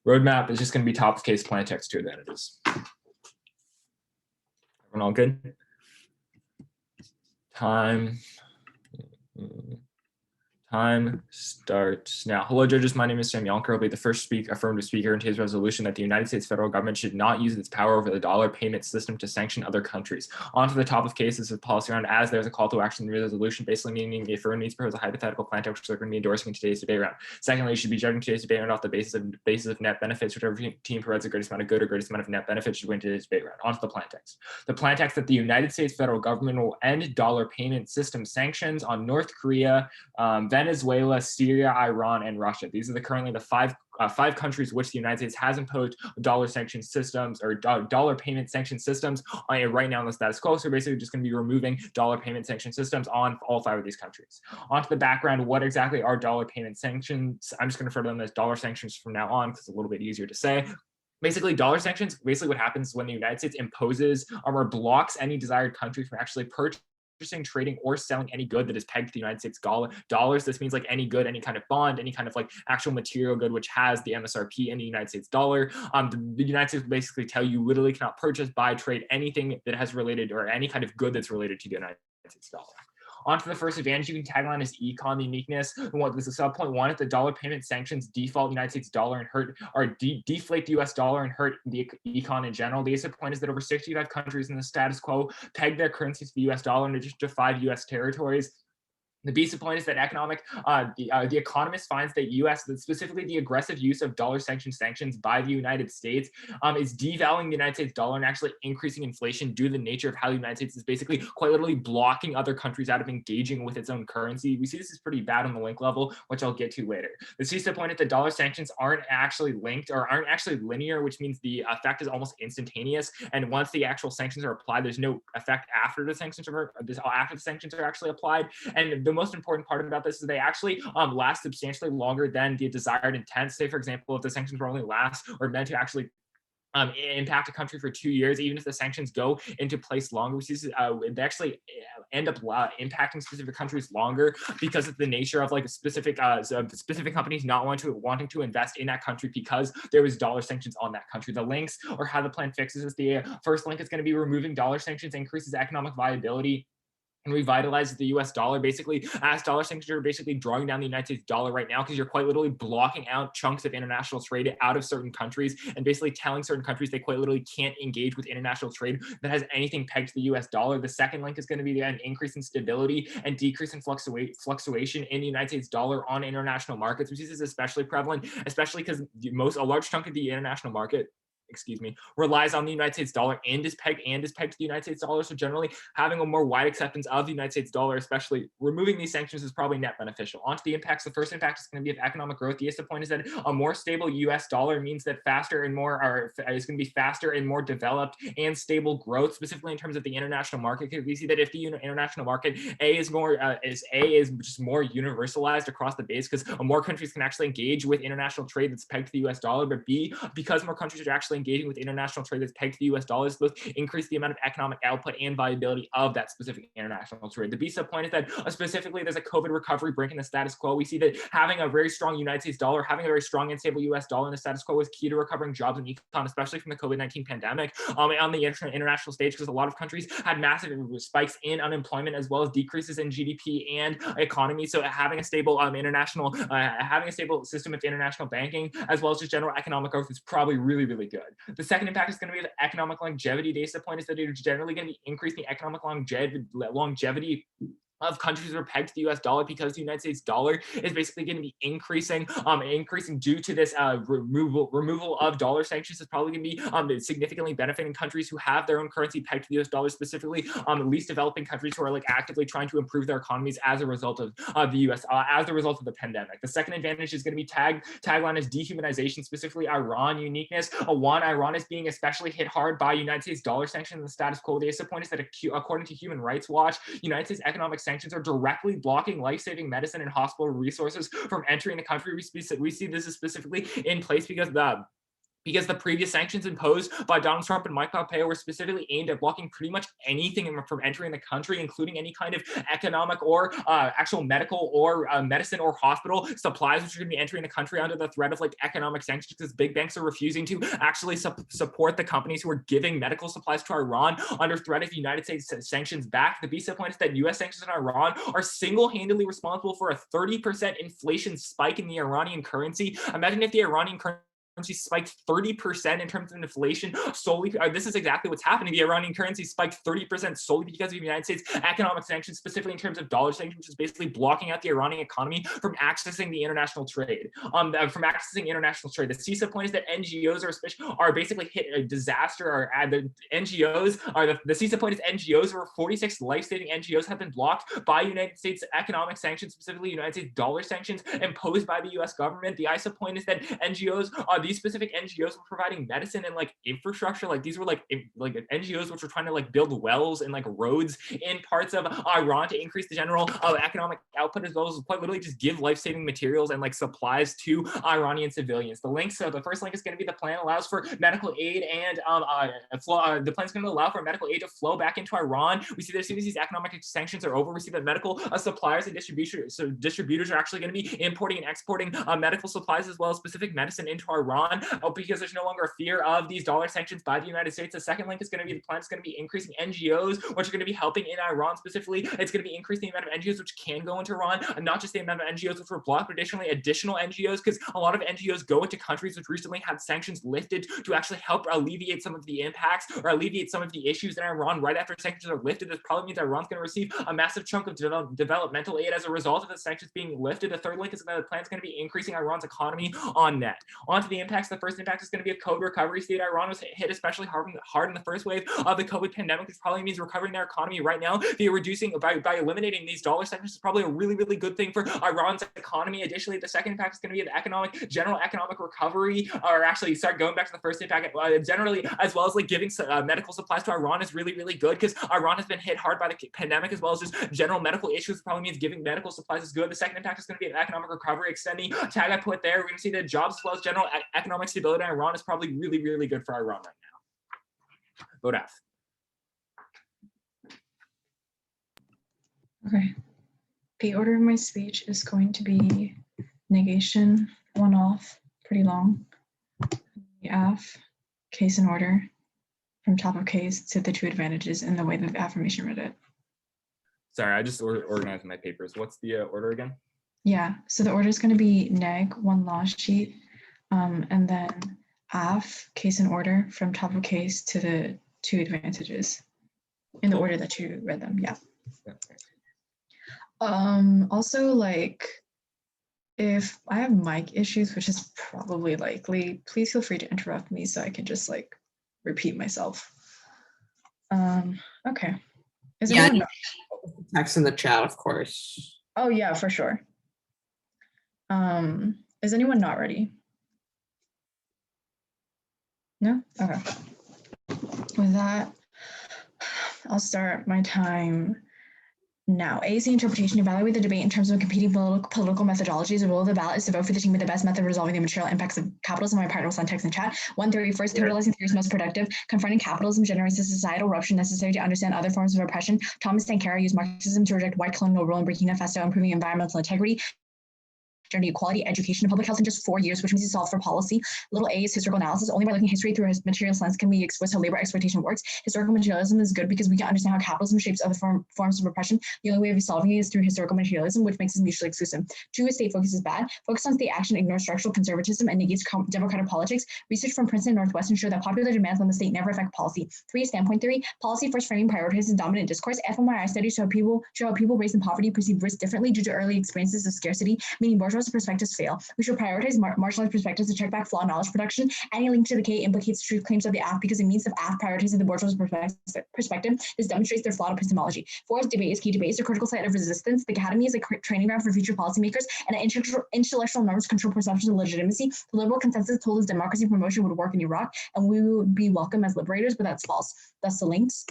Roadmap is just going to be top of case plain text 2 advantages. Everyone all good? Time starts now. Hello, judges. My name is Sam Yonker. I'll be the first affirmative speaker in today's resolution that the United States federal government should not use its power over the dollar payment system to sanction other countries. On to the top of cases of policy round, as there's a call to action in the resolution, basically meaning the affirmative needs to propose a hypothetical plan text which they're going to be endorsing in today's debate round. Secondly, you should be judging today's debate round off the basis of net benefits. Whichever team provides the greatest amount of good or greatest amount of net benefits should win today's debate round. On to the plan text. The plan text that the United States federal government will end dollar payment system sanctions on North Korea, Venezuela, Syria, Iran, and Russia. These are currently the five countries which the United States has imposed dollar sanction systems or dollar payment sanction systems right now in the status quo. So basically just going to be removing dollar payment sanction systems on all 5 of these countries. Onto the background, what exactly are dollar payment sanctions? I'm just going to refer to them as dollar sanctions from now on because it's a little bit easier to say. Basically, dollar sanctions, basically what happens when the United States imposes or blocks any desired country from actually purchasing, trading, or selling any good that is pegged to the United States dollars. This means like any good, any kind of bond, any kind of like actual material good which has the MSRP in the United States dollar. The United States will basically tell you literally cannot purchase, buy, trade anything that has related or any kind of good that's related to the United States dollar. On to the first advantage, you can tagline as econ uniqueness. And what this is sub-point 1, if the dollar payment sanctions default the United States dollar and hurt or deflate the US dollar and hurt the econ in general. The sub-point is that over 65 countries in the status quo peg their currency to the US dollar in addition to 5 US territories. The B point is that the economist finds that that specifically the aggressive use of dollar sanctions by the United States is devaluing the United States dollar and actually increasing inflation due to the nature of how the United States is basically quite literally blocking other countries out of engaging with its own currency. We see this is pretty bad on the link level, which I'll get to later. The C point is that dollar sanctions aren't actually linked or aren't actually linear, which means the effect is almost instantaneous. And once the actual sanctions are applied, there's no effect after the sanctions are actually applied. And the most important part about this is they actually last substantially longer than the desired intent. Say, for example, if the sanctions were only last or meant to actually impact a country for 2 years, even if the sanctions go into place longer, they actually end up impacting specific countries longer because of the nature of like specific companies not wanting to invest in that country because there was dollar sanctions on that country. The links or how the plan fixes this, the first link is going to be removing dollar sanctions, increases economic viability, and revitalizes the US dollar. Basically, as dollar sanctions are basically drawing down the United States dollar right now because you're quite literally blocking out chunks of international trade out of certain countries and basically telling certain countries they quite literally can't engage with international trade that has anything pegged to the US dollar. The second link is going to be an increase in stability and decrease in fluctuation in the United States dollar on international markets, which is especially prevalent, especially because a large chunk of the international market relies on the United States dollar and is pegged to the United States dollar. So generally having a more wide acceptance of the United States dollar, especially removing these sanctions, is probably net beneficial. On to the impacts. The first impact is going to be of economic growth. The point is that a more stable US dollar means that is going to be faster and more developed and stable growth, specifically in terms of the international market. Because we see that if the international market is just more universalized across the base, because more countries can actually engage with international trade that's pegged to the US dollar, but B, because more countries are actually engaging with international trade that's pegged to the US dollar, both increase the amount of economic output and viability of that specific international trade. The B point is that specifically there's a COVID recovery breaking the status quo. We see that having a very strong United States dollar, having a very strong and stable US dollar in the status quo is key to recovering jobs and econ, especially from the COVID-19 pandemic on the international stage, because a lot of countries had massive spikes in unemployment as well as decreases in GDP and economy. So having a stable having a stable system of international banking as well as just general economic growth is probably really, really good. The second impact is going to be the economic longevity. Data point is that it's generally going to be increasing the economic longevity of countries that are pegged to the US dollar, because the United States dollar is basically going to be increasing due to this removal of dollar sanctions. Is probably going to be significantly benefiting countries who have their own currency pegged to the US dollar, specifically least developing countries who are like actively trying to improve their economies as a result of as a result of the pandemic. The second advantage is going to be tagline as dehumanization, specifically Iran uniqueness. Iran is being especially hit hard by United States dollar sanctions and the status quo. The point is that according to Human Rights Watch, United States economic sanctions are directly blocking life-saving medicine and hospital resources from entering the country. We see this is specifically in place because because the previous sanctions imposed by Donald Trump and Mike Pompeo were specifically aimed at blocking pretty much anything from entering the country, including any kind of economic or actual medical or medicine or hospital supplies which are going to be entering the country under the threat of like economic sanctions, because big banks are refusing to actually support the companies who are giving medical supplies to Iran under threat of United States sanctions back. The BC point is that U.S. sanctions on Iran are single-handedly responsible for a 30% inflation spike in the Iranian currency. Imagine if the Iranian currency spiked 30% in terms of inflation solely. This is exactly what's happening. The Iranian currency spiked 30% solely because of the United States economic sanctions, specifically in terms of dollar sanctions, which is basically blocking out the Iranian economy from accessing the international trade. The CISA point is that NGOs are basically hit a disaster. Or the NGOs are the CISA point is NGOs, over 46 life-saving NGOs have been blocked by United States economic sanctions, specifically United States dollar sanctions imposed by the U.S. government. The ISA point is that NGOs these specific NGOs were providing medicine and like infrastructure. Like these were like NGOs which were trying to like build wells and like roads in parts of Iran to increase the general economic output, as well as quite literally just give life-saving materials and like supplies to Iranian civilians. The links. So the first link is going to be the plan allows for medical aid and the plan is going to allow for medical aid to flow back into Iran. We see that as soon as these economic sanctions are over, we see that medical suppliers and distributors are actually going to be importing and exporting medical supplies as well as specific medicine into Iran, because there's no longer a fear of these dollar sanctions by the United States. The second link is going to be the plan is going to be increasing NGOs, which are going to be helping in Iran specifically. It's going to be increasing the amount of NGOs which can go into Iran, and not just the amount of NGOs which were blocked, but additionally additional NGOs, because a lot of NGOs go into countries which recently had sanctions lifted to actually help alleviate some of the impacts or alleviate some of the issues in Iran right after sanctions are lifted. This probably means Iran's going to receive a massive chunk of developmental aid as a result of the sanctions being lifted. The third link is that the plan is going to be increasing Iran's economy on net. On to the impacts. The first impact is going to be a COVID recovery state. Iran was hit especially hard in the first wave of the COVID pandemic, which probably means recovering their economy right now. They're reducing by eliminating these dollar sanctions is probably a really, really good thing for Iran's economy. Additionally, the second impact is going to be the general economic recovery, or actually start going back to the first impact generally, as well as like giving medical supplies to Iran is really, really good, because Iran has been hit hard by the pandemic as well as just general medical issues. Probably means giving medical supplies is good. The second impact is going to be an economic recovery, extending tag I put there. We're going to see the jobs as well as general economic stability in Iran is probably really, really good for Iran right now. Vote F. Okay. The order of my speech is going to be negation, one off, pretty long. The F, case in order, from top of case to the two advantages in the way that the affirmation read it. Sorry, I just organized my papers. What's the order again? Yeah, so the order is going to be neg, one law sheet, and then F, case in order, from top of case to the two advantages in the order that you read them. Yeah. Also, like, if I have mic issues, which is probably likely, please feel free to interrupt me so I can just like repeat myself. Okay. Is anyone text in the chat, of course. Oh yeah, for sure. Is anyone not ready? No? Okay. With that, I'll start my time now. A is the interpretation. Evaluate the debate in terms of competing political methodologies. The role of the ballot is to vote for the team with the best method of resolving the material impacts of capitalism. My partner will send text in chat. 130, first, totalizing theory is most productive. Confronting capitalism generates the societal rupture necessary to understand other forms of oppression. Thomas Sankara used Marxism to reject white colonial rule in Burkina Faso, improving environmental integrity, gender equality, education, and public health in just 4 years, which means he solved for policy. Little a is historical analysis. Only by looking at history through a materialist lens can we express how labor exploitation works. Historical materialism is good because we can understand how capitalism shapes other forms of oppression. The only way of solving it is through historical materialism, which makes it mutually exclusive. 2 is state focus is bad. Focus on state action ignores structural conservatism and negates democratic politics. Research from Princeton and Northwestern show that popular demands on the state never affect policy. 3 is standpoint theory. Policy first framing prioritizes dominant discourse. fMRI studies show how people raised in poverty perceive risk differently due to early experiences of scarcity, meaning bourgeois perspectives fail. We should prioritize marginalized perspectives to check back flawed knowledge production. Any link to the K implicates truth claims of the AF because it means the AF prioritizing the bourgeois perspective. This demonstrates their flawed epistemology. 4 is debate is key. Debate is a critical site of resistance. The academy is a training ground for future policymakers, and intellectual norms control perceptions of legitimacy. The liberal consensus told us democracy promotion would work in Iraq, and we would be welcome as liberators, but that's false. That's the links.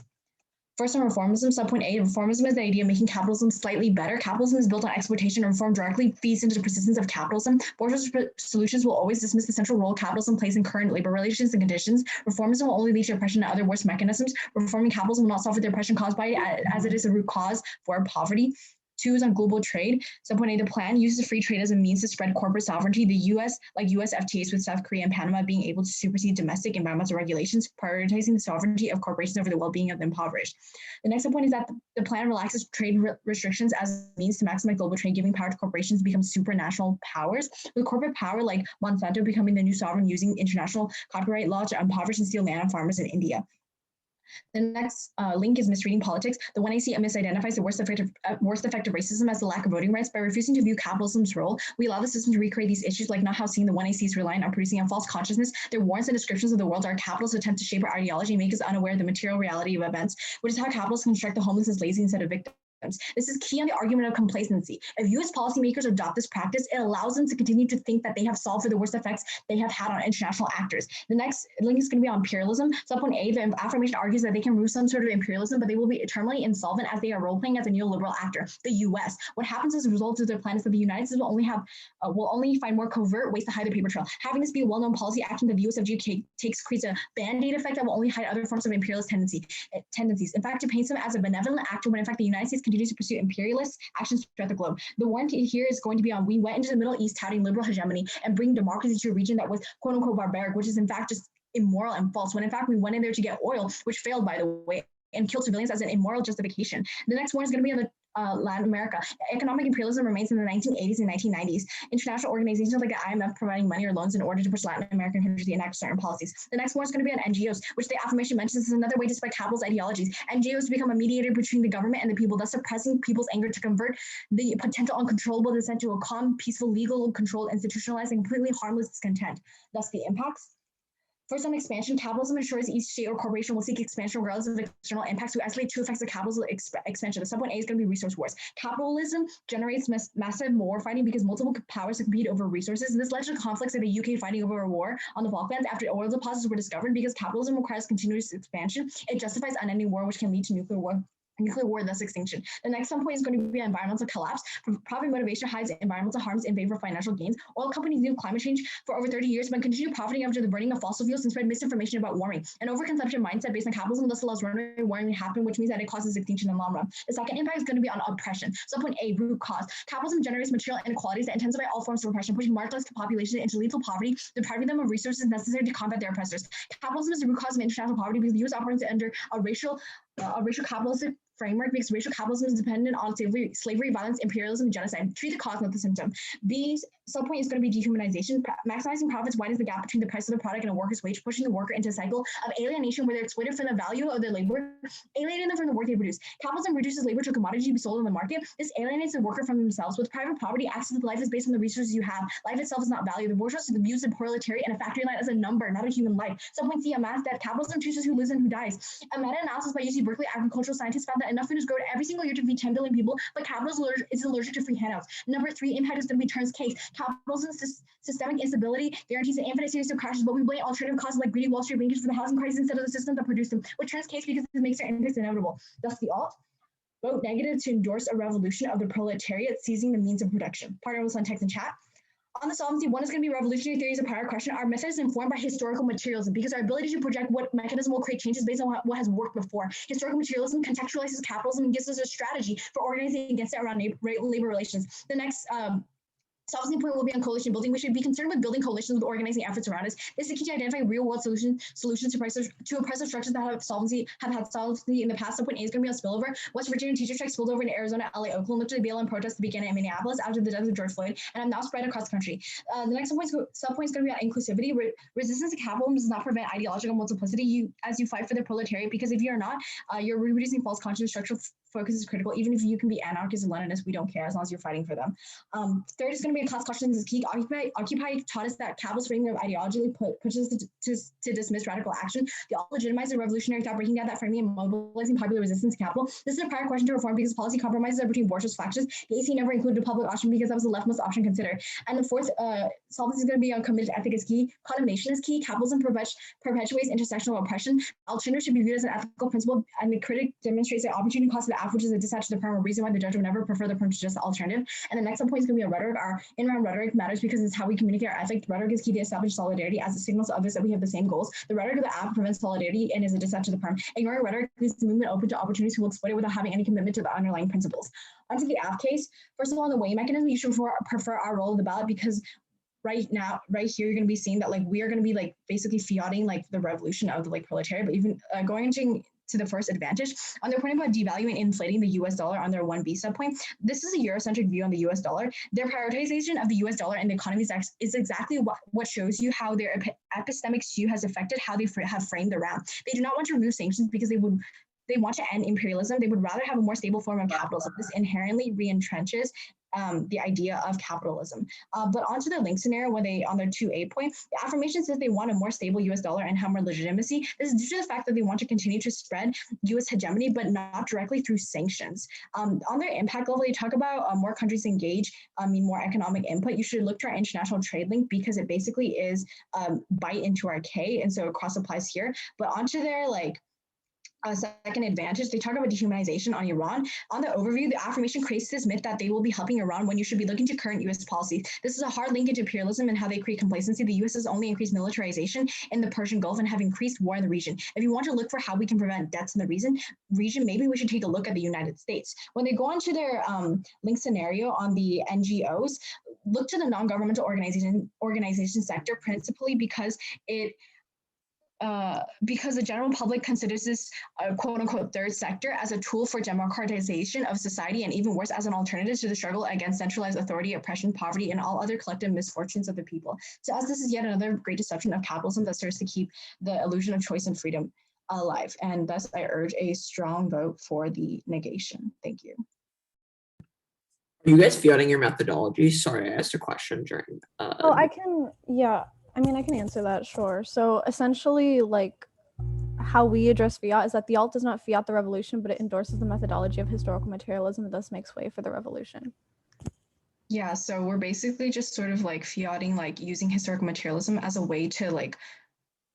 First on reformism, subpoint A, reformism is the idea of making capitalism slightly better. Capitalism is built on exploitation, and reform directly feeds into the persistence of capitalism. Bourgeois solutions will always dismiss the central role capitalism plays in current labor relations and conditions. Reformism will only lead to oppression and other worse mechanisms. Reforming capitalism will not solve the oppression caused by it, as it is a root cause for poverty. 2 is on global trade. Subpoint A, the plan uses free trade as a means to spread corporate sovereignty. The U.S., like U.S. FTAs with South Korea and Panama, being able to supersede domestic environmental regulations, prioritizing the sovereignty of corporations over the well-being of the impoverished. The next subpoint is that the plan relaxes trade restrictions as a means to maximize global trade, giving power to corporations to become supranational powers, with corporate power like Monsanto becoming the new sovereign using international copyright law to impoverish and steal land on farmers in India. The next link is misreading politics. The 1AC misidentifies the worst effect of racism as the lack of voting rights. By refusing to view capitalism's role, we allow the system to recreate these issues, like not how seeing the 1AC is relying on producing a false consciousness. Their warrants and descriptions of the world are capitalists' attempt to shape our ideology and make us unaware of the material reality of events, which is how capitalists construct the homeless as lazy instead of victims. This is key on the argument of complacency. If U.S. policymakers adopt this practice, it allows them to continue to think that they have solved for the worst effects they have had on international actors. The next link is going to be on imperialism. Subpoint A, the affirmation argues that they can remove some sort of imperialism, but they will be eternally insolvent as they are role-playing as a neoliberal actor. The U.S. What happens as a result of their plan is that the United States will only find more covert ways to hide the paper trail. Having this be a well-known policy action that the USFG takes creates a band-aid effect that will only hide other forms of imperialist tendencies. In fact, it paints them as a benevolent actor when in fact the United States continues to pursue imperialist actions throughout the globe. The warrant here is going to be on: we went into the Middle East touting liberal hegemony and bring democracy to a region that was quote unquote barbaric, which is in fact just immoral and false, when in fact we went in there to get oil, which failed, by the way, and killed civilians as an immoral justification. The next one is going to be on the Latin America. Economic imperialism remains in the 1980s and 1990s. International organizations like the IMF providing money or loans in order to push Latin American countries to enact certain policies. The next one is going to be on NGOs, which the affirmation mentions is another way to spread capitalist ideologies. NGOs to become a mediator between the government and the people, thus suppressing people's anger to convert the potential uncontrollable dissent to a calm, peaceful, legal, controlled, institutionalized, and completely harmless discontent. Thus the impacts. First, on expansion, capitalism ensures each state or corporation will seek expansion regardless of external impacts to isolate 2 effects of capitalism expansion. The subpoint A is going to be resource wars. Capitalism generates massive war fighting because multiple powers compete over resources. This led to conflicts like the UK fighting over a war on the Falklands after oil deposits were discovered. Because capitalism requires continuous expansion, it justifies unending war, which can lead to nuclear war, thus extinction. The next point is going to be environmental collapse. Profit motivation hides environmental harms in favor of financial gains. Oil companies knew climate change for over 30 years, but continue profiting after the burning of fossil fuels and spread misinformation about warming. An overconsumption mindset based on capitalism thus allows runaway warming to happen, which means that it causes extinction in the long run. The second impact is going to be on oppression. Subpoint A, root cause. Capitalism generates material inequalities that intensify all forms of oppression, pushing marginalized populations into lethal poverty, depriving them of resources necessary to combat their oppressors. Capitalism is the root cause of international poverty because the U.S. operates under a racial capitalistic framework because racial capitalism is dependent on slavery, violence, imperialism, and genocide. Treat the cause, not the symptom. B subpoint is going to be dehumanization. Maximizing profits widens the gap between the price of the product and a worker's wage, pushing the worker into a cycle of alienation where they're exploited for the value of their labor, alienating them from the work they produce. Capitalism reduces labor to a commodity to be sold on the market. This alienates the worker from themselves. With private property, access to life is based on the resources you have. Life itself is not valued. The bourgeois views the proletariat and a factory line as a number, not a human life. Subpoint C, a mass death. Capitalism chooses who lives and who dies. A meta-analysis by UC Berkeley agricultural scientists found that enough food is grown every single year to feed 10 billion people, but capitalism is allergic to free handouts. Number 3, impact is going to be Turner's case. Capitalism's systemic instability guarantees an infinite series of crashes, but we blame alternative causes like greedy Wall Street bankers for the housing crisis instead of the system that produced them, which Turner's case because it makes their impacts inevitable. Thus the alt. Vote negative to endorse a revolution of the proletariat seizing the means of production. Partner with on text and chat. On the solvency, one is going to be revolutionary theories of prior question. Our method is informed by historical materialism because our ability to project what mechanism will create changes based on what has worked before. Historical materialism contextualizes capitalism and gives us a strategy for organizing against it around labor relations. The next solvency point will be on coalition building. We should be concerned with building coalitions with organizing efforts around us. This is the key to identifying real-world solutions to oppressive structures that have had solvency in the past. Subpoint A is going to be on spillover. West Virginia teacher strike spilled over in Arizona, LA, Oakland, lifted the BLM protests to begin in Minneapolis after the death of George Floyd, and have now spread across the country. The next subpoint is going to be on inclusivity. Resistance to capitalism does not prevent ideological multiplicity as you fight for the proletariat, because if you're not, you're reproducing false conscious structural focus is critical. Even if you can be anarchists and Leninists, we don't care as long as you're fighting for them. Third is going to going to be a class question. This is key. Occupy taught us that capitalist framing of ideology pushes us to dismiss radical action. They all legitimize the revolutionary thought, breaking down that framing and mobilizing popular resistance to capital. This is a prior question to reform because policy compromises are between bourgeois factions. The AC never included a public option because that was the leftmost option considered. And the fourth solvency is going to be on committed ethic is key. Condemnation is key. Capitalism perpetuates intersectional oppression. Alternative should be viewed as an ethical principle, and the critic demonstrates the opportunity cost of the act, which is a disattached to the perm, a reason why the judge would never prefer the perm to just the alternative. And the next point is going to be a rhetoric. Our in-round rhetoric matters because it's how we communicate our ethic. Rhetoric is key to establish solidarity as it signals to others that we have the same goals. The rhetoric of the app prevents solidarity and is a disattached to the perm. Ignoring rhetoric leaves the movement open to opportunities who will exploit it without having any commitment to the underlying principles. Onto the app case. First of all, in the weighing mechanism, you should prefer our role of the ballot because right now, right here, you're going to be seeing that like we are going to be like basically fiating like the revolution of the like proletariat, but even going to the first advantage on their point about devaluing and inflating the US dollar on their 1B subpoint. This is a Eurocentric view on the US dollar. Their prioritization of the US dollar and the economy is exactly what shows you how their epistemic skew has affected how they have framed the round. They do not want to remove sanctions because they want to end imperialism. They would rather have a more stable form of capitalism. This inherently reentrenches the idea of capitalism. But onto the link scenario where they, on their 2A point, the affirmation says they want a more stable US dollar and have more legitimacy. This is due to the fact that they want to continue to spread US hegemony, but not directly through sanctions. On their impact level, they talk about more countries engage, more economic input. You should look to our international trade link because it basically is bite into our K, and so it cross applies here. But onto their like, second advantage, they talk about dehumanization on Iran. On the overview, the affirmation creates this myth that they will be helping Iran when you should be looking to current US policies. This is a hard linkage to imperialism and how they create complacency. The US has only increased militarization in the Persian Gulf and have increased war in the region. If you want to look for how we can prevent deaths in the region, maybe we should take a look at the United States. When they go on to their link scenario on the NGOs, look to the non-governmental organization sector, principally because the general public considers this quote unquote third sector as a tool for democratization of society, and even worse, as an alternative to the struggle against centralized authority, oppression, poverty, and all other collective misfortunes of the people. So as this is yet another great deception of capitalism that serves to keep the illusion of choice and freedom alive. And thus I urge a strong vote for the negation. Thank you. Are you guys fielding your methodology? Sorry, I asked a question during. I can answer that, sure. So essentially, like, how we address fiat is that the alt does not fiat the revolution, but it endorses the methodology of historical materialism and thus makes way for the revolution. Yeah, so we're basically just sort of like fiating, like using historical materialism as a way to like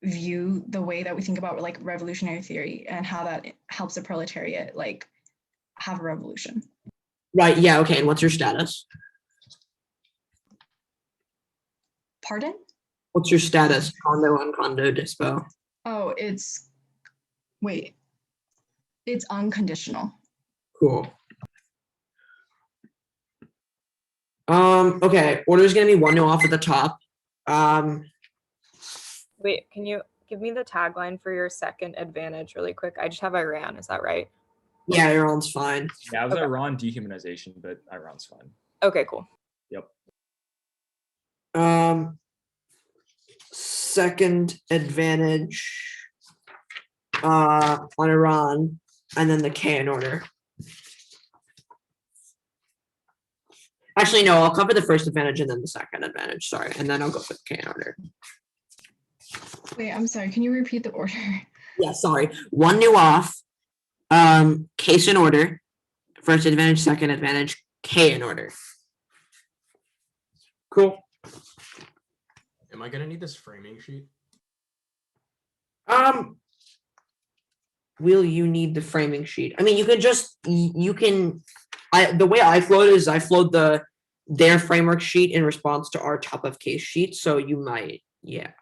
view the way that we think about like revolutionary theory and how that helps the proletariat like have a revolution. Right, yeah, okay, and what's your status? Pardon? What's your status? Condo, uncondo, dispo? Oh, it's unconditional. Cool. Okay, order is gonna be 1-0 off at the top. Wait, can you give me the tagline for your second advantage really quick? I just have Iran, is that right? Yeah, Iran's fine. Yeah, it was Okay. Iran dehumanization, but Iran's fine. Okay, cool. Yep. Second advantage on Iran, and then the K in order. Actually, no, I'll cover the first advantage and then the second advantage, sorry, and then I'll go for the K in order. Wait, I'm sorry, can you repeat the order? Yeah, sorry. 1-0 off, case in order, first advantage, second advantage, K in order. Cool. Am I gonna need this framing sheet? Will you need the framing sheet? I mean, the way I flowed is I flowed their framework sheet in response to our top of case sheet. So you might, yeah.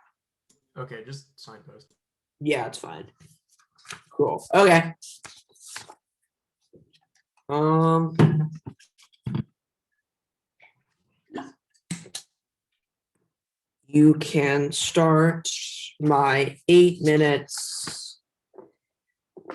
Okay, just signpost. Yeah, it's fine. Cool. Okay. You can start my 8 minutes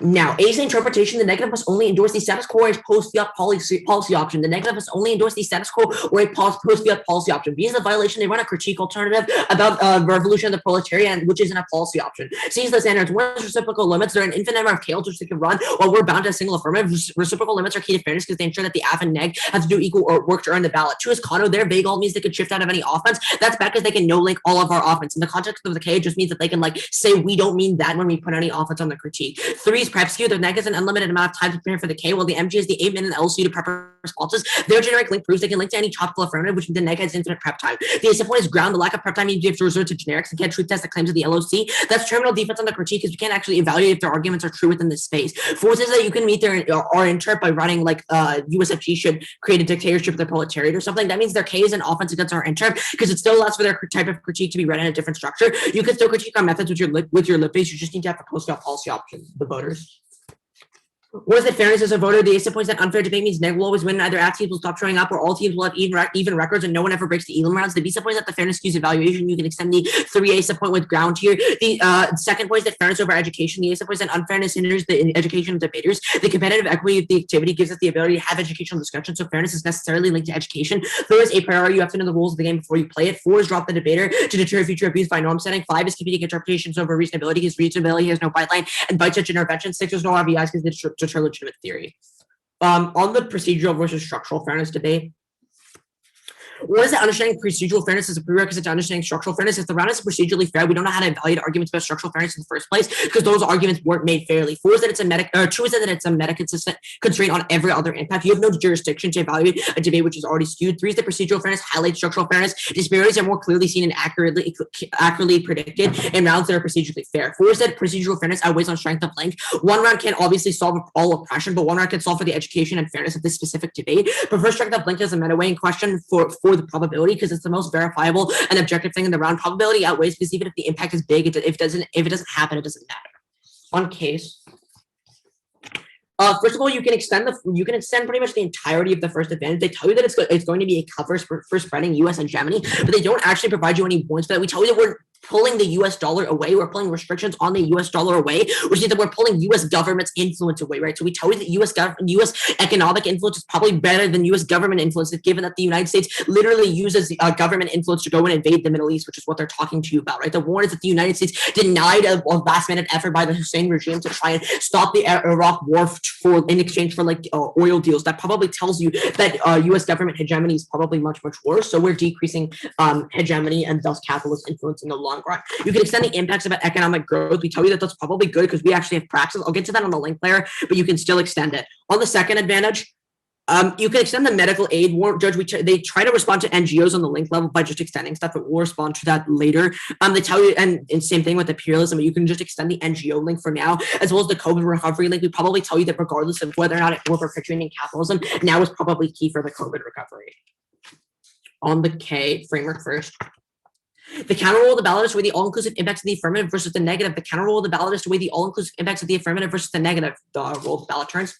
Now, A's interpretation, the negative must only endorse the status quo or a post-fiat policy option. The negative must only endorse the status quo or a post-fiat policy option. B is the violation. They run a critique alternative about revolution of the proletariat, which isn't a policy option. C is the standards. One is reciprocal limits. There are an infinite number of tails which they can run, while we're bound to a single affirmative. Reciprocal limits are key to fairness because they ensure that the aff and neg have to do equal work to earn the ballot. 2 is Kano. Their vague all means they could shift out of any offense. That's bad because they can no-link all of our offense. In the context of the K, it just means that they can say we don't mean that when we put any offense on the critique. 3 is prep skew. The neg is an unlimited amount of time to prepare for the K, while the MG is the 8-minute LC to prep responses. Their generic link proves they can link to any topical affirmative, which means the neg has infinite prep time. The asset point is ground. The lack of prep time means you have to resort to generics and can't truth test the claims of the LOC. That's terminal defense on the critique because we can't actually evaluate if their arguments are true within this space. 4 says that you can meet their interp by running USFG should create a dictatorship of the proletariat or something. That means their K is an offense against our interp because it still allows for their type of critique to be read in a different structure. You can still critique on methods with your lip base. You just need to have a post-fiat policy option. The voters. What is the fairness as a voter? The ASA points that unfair debate means neg will always win. Either app teams will stop showing up or all teams will have even records and no one ever breaks the elim rounds. The BSA points that the fairness skews evaluation. You can extend the 3 ASA point with ground here. The second point is that fairness over education. The ASA points that unfairness hinders the education of debaters. The competitive equity of the activity gives us the ability to have educational discussion. So fairness is necessarily linked to education. 3 is a priori. You have to know the rules of the game before you play it. 4 is drop the debater to deter future abuse by norm setting. 5 is competing interpretations over reasonability because reasonability has no byline and by such intervention. 6 is no RBIs because they deter legitimate theory. On the procedural versus structural fairness debate, what is the understanding procedural fairness as a prerequisite to understanding structural fairness? If the round is procedurally fair, we don't know how to evaluate arguments about structural fairness in the first place because those arguments weren't made fairly. 4 is that it's a 2 is that it's a meta-consistent constraint on every other impact. You have no jurisdiction to evaluate a debate which is already skewed. 3 is that procedural fairness highlights structural fairness. Disparities are more clearly seen and accurately predicted in rounds that are procedurally fair. 4 is that procedural fairness outweighs on strength of link. One round can't obviously solve all oppression, but one round can solve for the education and fairness of this specific debate. But first, strength of link is a meta-weighing question for the probability because it's the most verifiable and objective thing in the round. Probability outweighs because even if the impact is big, if it doesn't happen, it doesn't matter. On case. First of all, you can extend pretty much the entirety of the first advantage. They tell you that it's going to be a cover for spreading US hegemony, but they don't actually provide you any points for that. We tell you that we're pulling the US dollar away. We're pulling restrictions on the US dollar away, which means that we're pulling US government's influence away, right? So we tell you that US economic influence is probably better than US government influence, given that the United States literally uses government influence to go and invade the Middle East, which is what they're talking to you about, right? The warning is that the United States denied a last-minute effort by the Hussein regime to try and stop the Iraq war in exchange for oil deals. That probably tells you that US government hegemony is probably much, much worse. So we're decreasing hegemony and thus capitalist influence in the long run. You can extend the impacts about economic growth. We tell you that that's probably good because we actually have praxis. I'll get to that on the link layer, but you can still extend it. On the second advantage, you can extend the medical aid warrant, Judge. They try to respond to NGOs on the link level by just extending stuff, but we'll respond to that later. They tell you, and same thing with imperialism, you can just extend the NGO link for now, as well as the COVID recovery link. We probably tell you that regardless of whether or not we're perpetuating capitalism, now is probably key for the COVID recovery. On the K framework first. The counter rule of the ballot is to weigh the all-inclusive impacts of the affirmative versus the negative. The counter rule of the ballot is to weigh the all-inclusive impacts of the affirmative versus the negative. The rule of the ballot turns.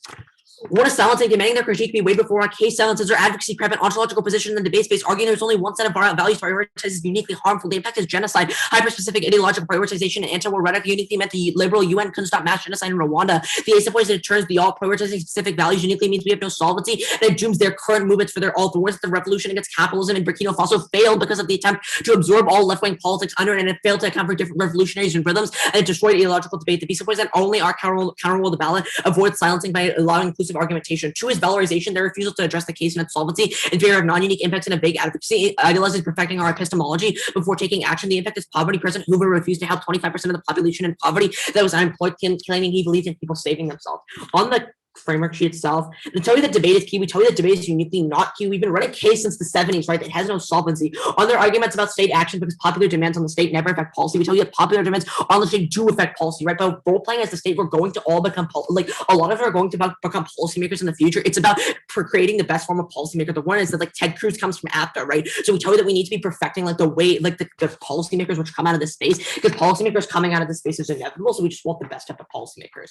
What is silencing? Demanding their critique be weighed before a case silences or advocacy prep and ontological position in the debate space, arguing there's only one set of values prioritized is uniquely harmful. The impact is genocide, hyper-specific ideological prioritization, and anti-war rhetoric uniquely meant the liberal UN couldn't stop mass genocide in Rwanda. The ASA points that it turns the all prioritizing specific values uniquely means we have no solvency, and it dooms their current movements for their all. The words that the revolution against capitalism in Burkina Faso failed because of the attempt to absorb all left-wing politics under it, and it failed to account for different revolutionaries and rhythms, and it destroyed ideological debate. The BSA points that only our counter rule of the ballot avoids silencing by allowing inclusive argumentation. 2 is valorization, their refusal to address the case and its solvency in favor of non-unique impacts and a big advocacy. Idealizes perfecting our epistemology before taking action. The impact is poverty. President Hoover refused to help 25% of the population in poverty that was unemployed, claiming he believed in people saving themselves. On the framework sheet itself, they tell you that debate is key. We tell you that debate is uniquely not key. We've been running case since the 70s, right? It has no solvency. On their arguments about state action because popular demands on the state never affect policy, we tell you that popular demands on the state do affect policy, right? But role playing as the state, we're going to all become a lot of us are going to become policymakers in the future. It's about creating the best form of policymaker. The one is that Ted Cruz comes from AFTA, right? So we tell you that we need to be perfecting the way the policymakers which come out of this space, because policymakers coming out of this space is inevitable. So we just want the best type of policymakers.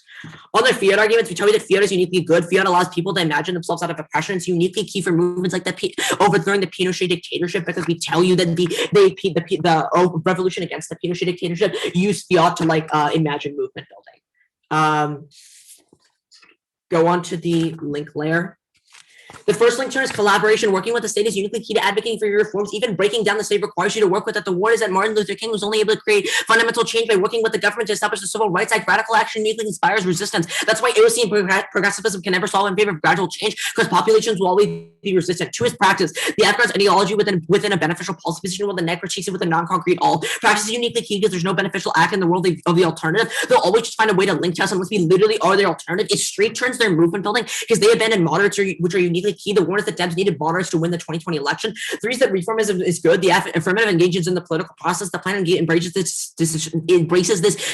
On their fiat arguments, we tell you that fiat is uniquely good. Fiat allows people to imagine themselves out of oppression. It's uniquely key for movements like overthrowing the Pinochet dictatorship, because we tell you that the revolution against the Pinochet dictatorship used fiat to imagine movement building. Go on to the link layer. The first link turn is collaboration. Working with the state is uniquely key to advocating for your reforms. Even breaking down the state requires you to work with it. The warning is that Martin Luther King was only able to create fundamental change by working with the government to establish the Civil Rights Act. Radical action uniquely inspires resistance. That's why AOC and progressivism can never solve in favor of gradual change, because populations will always be resistant. Two is practice. The Afghans' ideology within a beneficial policy position, while the neg critiques it with a non-concrete all. Practice is uniquely key because there's no beneficial act in the world of the alternative. They'll always just find a way to link to us unless we literally are their alternative. If straight turns their movement building because they abandon moderates, which are uniquely key. The warn is that Dems needed moderates to win the 2020 election. Three is that reformism is good. The affirmative engages in the political process. The plan embraces this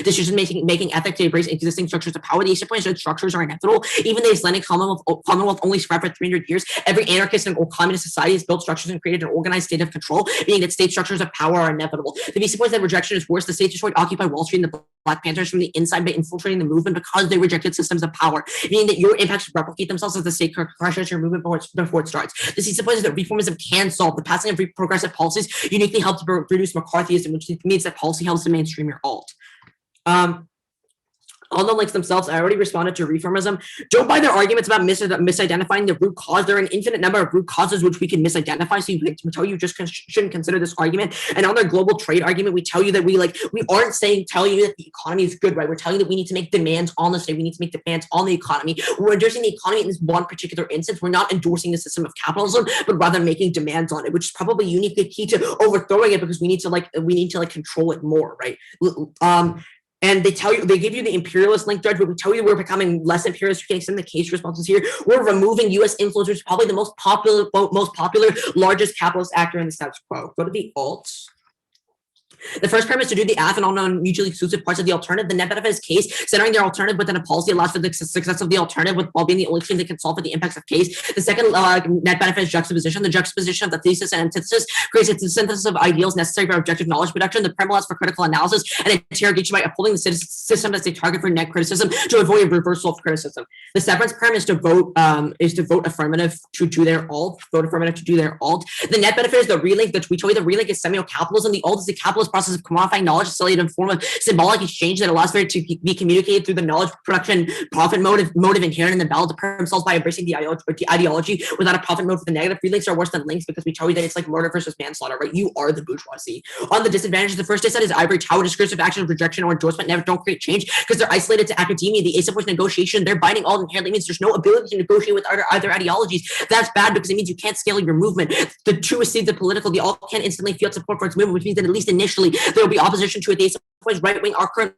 decision-making ethic to embrace existing structures of power. The Eastern point is that structures are inevitable. Even the Islamic Commonwealth only spread for 300 years. Every anarchist and communist society has built structures and created an organized state of control, meaning that state structures of power are inevitable. The VC points that rejection is worse. The state destroyed Occupy Wall Street and the Black Panthers from the inside by infiltrating the movement because they rejected systems of power, meaning that your impacts replicate themselves as the state crushes your movement before it starts. The VC points that reformism can solve. The passing of progressive policies uniquely helps to reduce McCarthyism, which means that policy helps to mainstream your alt. On the links themselves, I already responded to reformism. Don't buy their arguments about misidentifying the root cause. There are an infinite number of root causes which we can misidentify. So we tell you just shouldn't consider this argument. And on their global trade argument, we tell you that we aren't telling you that the economy is good, right? We're telling you that we need to make demands on the state. We need to make demands on the economy. We're endorsing the economy in this one particular instance. We're not endorsing the system of capitalism, but rather making demands on it, which is probably uniquely key to overthrowing it because we need to control it more, right? And they give you the imperialist link thread, but we tell you we're becoming less imperialist. You can extend the case responses here. We're removing U.S. influence, which is probably the most popular, largest capitalist actor in the status quo. Go to the alts. The first premise to do the AF and all non-mutually exclusive parts of the alternative. The net benefit is case. Centering their alternative within a policy allows for the success of the alternative while being the only thing that can solve for the impacts of case. The second net benefit is juxtaposition. The juxtaposition of the thesis and antithesis creates a synthesis of ideals necessary for objective knowledge production. The premise allows for critical analysis and interrogation by upholding the system as a target for net criticism to avoid a reversal of criticism. The severance premise is to vote affirmative to do their alt. Vote affirmative to do their alt. The net benefit is the relink. We told you the relink is semio-capitalism. The alt is the capitalist process of commodifying knowledge, selling in a form of symbolic exchange that allows for it to be communicated through the knowledge production profit motive inherent in the ballot to prove themselves by embracing the ideology without a profit motive. The negative relinks are worse than links because we tell you that it's like murder versus manslaughter, right? You are the bourgeoisie. On the disadvantages, the first dissent is ivory tower. Discursive action of rejection or endorsement never don't create change because they're isolated to academia. The asymmetric negotiation, they're binding all inherently means there's no ability to negotiate with other ideologies. That's bad because it means you can't scale your movement. The two is the political. The alt can't instantly field support for its movement, which means that at least initially there will be opposition to it. The right-wing, our current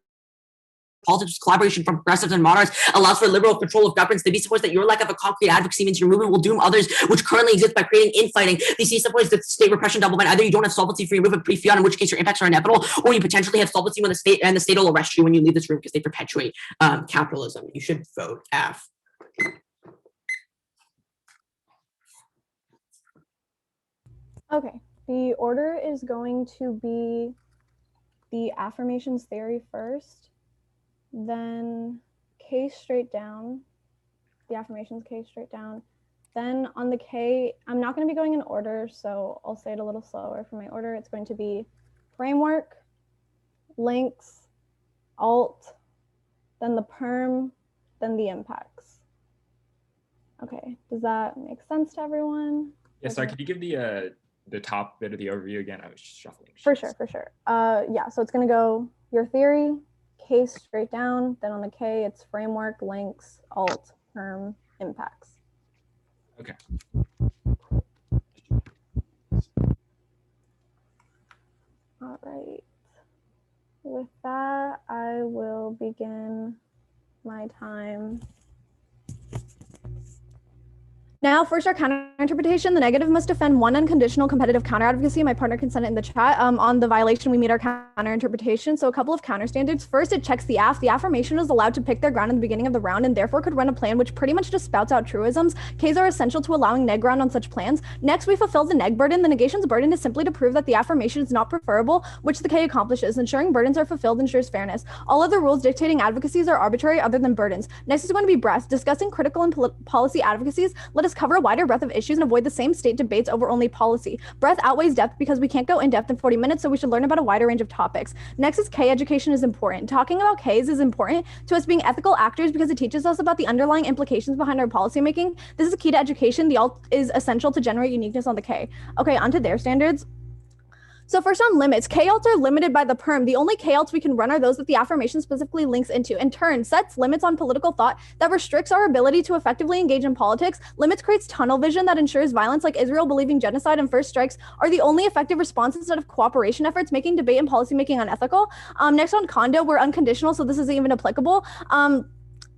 politics collaboration from progressives and moderates allows for liberal control of governments. The B supports that your lack of a concrete advocacy means your movement will doom others, which currently exist by creating infighting. The C supports that state repression double bind. Either you don't have solvency for your movement pre-fiat, in which case your impacts are inevitable, or you potentially have solvency when the state will arrest you when you leave this room because they perpetuate capitalism. You should vote F. Okay, the order is going to be the affirmations theory first, then case straight down, the affirmations case straight down. Then on the K, I'm not going to be going in order, so I'll say it a little slower. For my order, it's going to be framework, links, alt, then the perm, then the impacts. Okay, does that make sense to everyone? Yeah, sorry, could you give the top bit of the overview again? I was just shuffling. For sure. Yeah, so it's going to go your theory, case straight down. Then on the K, it's framework, links, alt, perm, impacts. Okay. All right. With that, I will begin my time. Now, first, our counter-interpretation. The negative must defend one unconditional competitive counter-advocacy. My partner can send it in the chat. On the violation, we meet our counter-interpretation. So a couple of counter-standards. First, it checks the aff. The affirmation is allowed to pick their ground in the beginning of the round and therefore could run a plan which pretty much just spouts out truisms. Ks are essential to allowing neg ground on such plans. Next, we fulfill the neg burden. The negation's burden is simply to prove that the affirmation is not preferable, which the K accomplishes. Ensuring burdens are fulfilled ensures fairness. All other rules dictating advocacies are arbitrary other than burdens. Next is going to be breadth. Discussing critical and policy advocacies, let us us cover a wider breadth of issues and avoid the same state debates over only policy. Breadth outweighs depth because we can't go in depth in 40 minutes, so we should learn about a wider range of topics. Next is K, education is important. Talking about Ks is important to us being ethical actors because it teaches us about the underlying implications behind our policymaking. This is key to education. The alt is essential to generate uniqueness on the K. Okay, onto their standards. So first on limits, K-alts are limited by the perm. The only K-alts we can run are those that the affirmation specifically links into. In turn, sets limits on political thought that restricts our ability to effectively engage in politics. Limits creates tunnel vision that ensures violence like Israel believing genocide and first strikes are the only effective response instead of cooperation efforts, making debate and policymaking unethical. Next on condo, we're unconditional, so this isn't even applicable.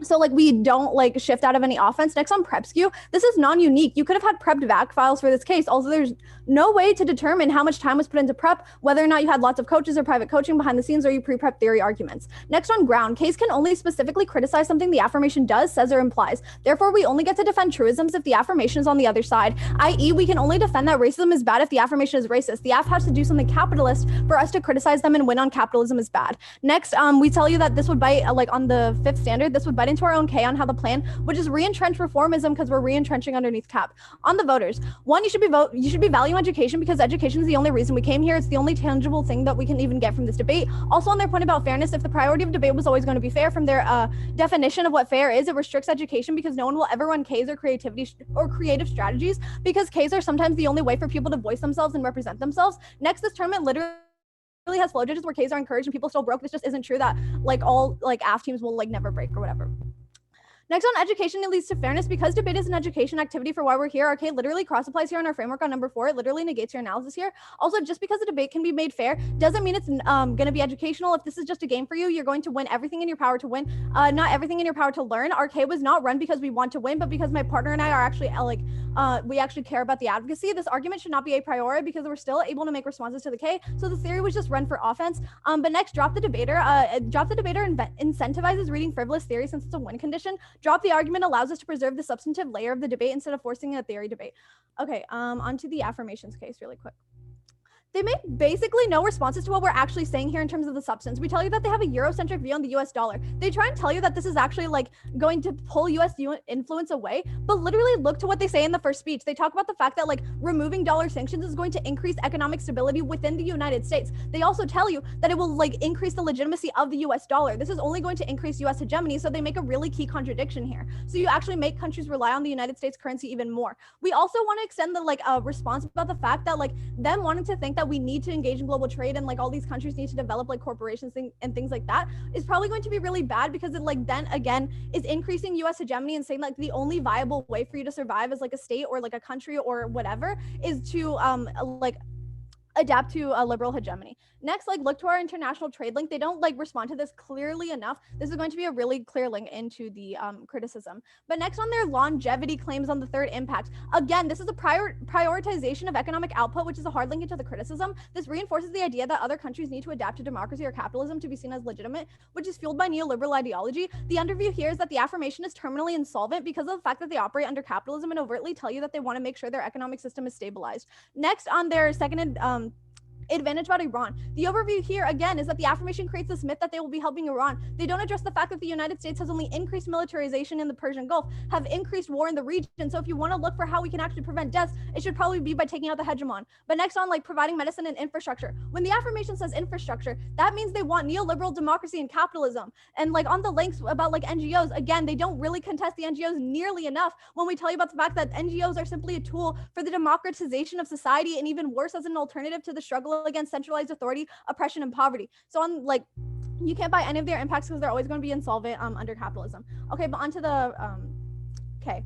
So like we don't like shift out of any offense. Next on prep skew, this is non-unique. You could have had prepped VAC files for this case. Also, there's no way to determine how much time was put into prep, whether or not you had lots of coaches or private coaching behind the scenes or you pre-prep theory arguments. Next on ground, case can only specifically criticize something the affirmation does, says, or implies. Therefore, we only get to defend truisms if the affirmation is on the other side, i.e. we can only defend that racism is bad if the affirmation is racist. The aff has to do something capitalist for us to criticize them and win on capitalism is bad. Next, we tell you that this would bite, like on the fifth standard, this would bite into our own K on how the plan, which is re-entrench reformism because we're re-entrenching underneath cap. On the voters, one, you should be valuing education because education is the only reason we came here. It's the only tangible thing that we can even get from this debate. Also on their point about fairness, if the priority of debate was always going to be fair, from their definition of what fair is, it restricts education because no one will ever run Ks or creative strategies because Ks are sometimes the only way for people to voice themselves and represent themselves. Next, this tournament literally has flow judges where Ks are encouraged and people still broke. This just isn't true that like all like AF teams will like never break or whatever. Next on education, it leads to fairness because debate is an education activity for why we're here. RK literally cross applies here on our framework on number 4. It literally negates your analysis here. Also, just because a debate can be made fair doesn't mean it's going to be educational. If this is just a game for you, you're going to win everything in your power to win, not everything in your power to learn. RK was not run because we want to win, but because my partner and I are actually we actually care about the advocacy. This argument should not be a priori because we're still able to make responses to the K. So the theory was just run for offense. But next, drop the debater. Drop the debater incentivizes reading frivolous theory since it's a win condition. Drop the argument allows us to preserve the substantive layer of the debate instead of forcing a theory debate. Okay, onto the affirmations case really quick. They make basically no responses to what we're actually saying here in terms of the substance. We tell you that they have a Eurocentric view on the US dollar. They try and tell you that this is actually like going to pull US influence away, but literally look to what they say in the first speech. They talk about the fact that like removing dollar sanctions is going to increase economic stability within the United States. They also tell you that it will like increase the legitimacy of the US dollar. This is only going to increase US hegemony, so they make a really key contradiction here. So you actually make countries rely on the United States currency even more. We also want to extend the like response about the fact that like them wanting to think that we need to engage in global trade and like all these countries need to develop like corporations and things like that is probably going to be really bad because it like then again is increasing US hegemony and saying like the only viable way for you to survive as like a state or like a country or whatever is to like adapt to a liberal hegemony. Next, like look to our international trade link. They don't like respond to this clearly enough. This is going to be a really clear link into the criticism. But next on their longevity claims on the third impact. Again, this is a prioritization of economic output, which is a hard link into the criticism. This reinforces the idea that other countries need to adapt to democracy or capitalism to be seen as legitimate, which is fueled by neoliberal ideology. The underview here is that the affirmation is terminally insolvent because of the fact that they operate under capitalism and overtly tell you that they want to make sure their economic system is stabilized. Next on their second advantage about Iran. The overview here again is that the affirmation creates this myth that they will be helping Iran. They don't address the fact that the United States has only increased militarization in the Persian Gulf, have increased war in the region. So if you want to look for how we can actually prevent deaths, it should probably be by taking out the hegemon. But next on like providing medicine and infrastructure. When the affirmation says infrastructure, that means they want neoliberal democracy and capitalism. And like on the links about like NGOs, again, they don't really contest the NGOs nearly enough when we tell you about the fact that NGOs are simply a tool for the democratization of society and even worse as an alternative to the struggle against centralized authority, oppression, and poverty. So on like, you can't buy any of their impacts because they're always going to be insolvent under capitalism. Okay, but onto the, okay.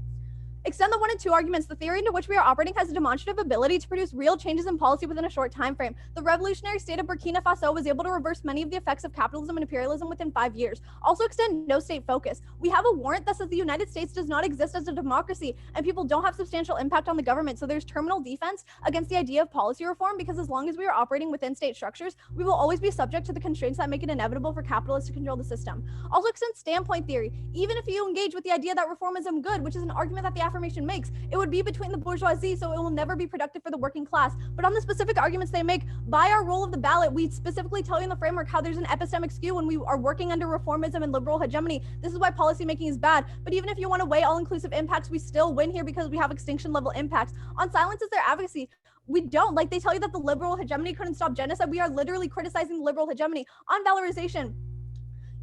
Extend the 1 and 2 arguments. The theory into which we are operating has a demonstrative ability to produce real changes in policy within a short time frame. The revolutionary state of Burkina Faso was able to reverse many of the effects of capitalism and imperialism within 5 years. Also extend no state focus. We have a warrant that says the United States does not exist as a democracy and people don't have substantial impact on the government. So there's terminal defense against the idea of policy reform because as long as we are operating within state structures, we will always be subject to the constraints that make it inevitable for capitalists to control the system. Also extend standpoint theory. Even if you engage with the idea that reformism good, which is an argument that the affirmation makes. It would be between the bourgeoisie, so it will never be productive for the working class. But on the specific arguments they make, by our role of the ballot, we specifically tell you in the framework how there's an epistemic skew when we are working under reformism and liberal hegemony. This is why policymaking is bad. But even if you want to weigh all-inclusive impacts, we still win here because we have extinction level impacts. On silence is their advocacy. We don't. Like, they tell you that the liberal hegemony couldn't stop genocide. We are literally criticizing the liberal hegemony. On valorization,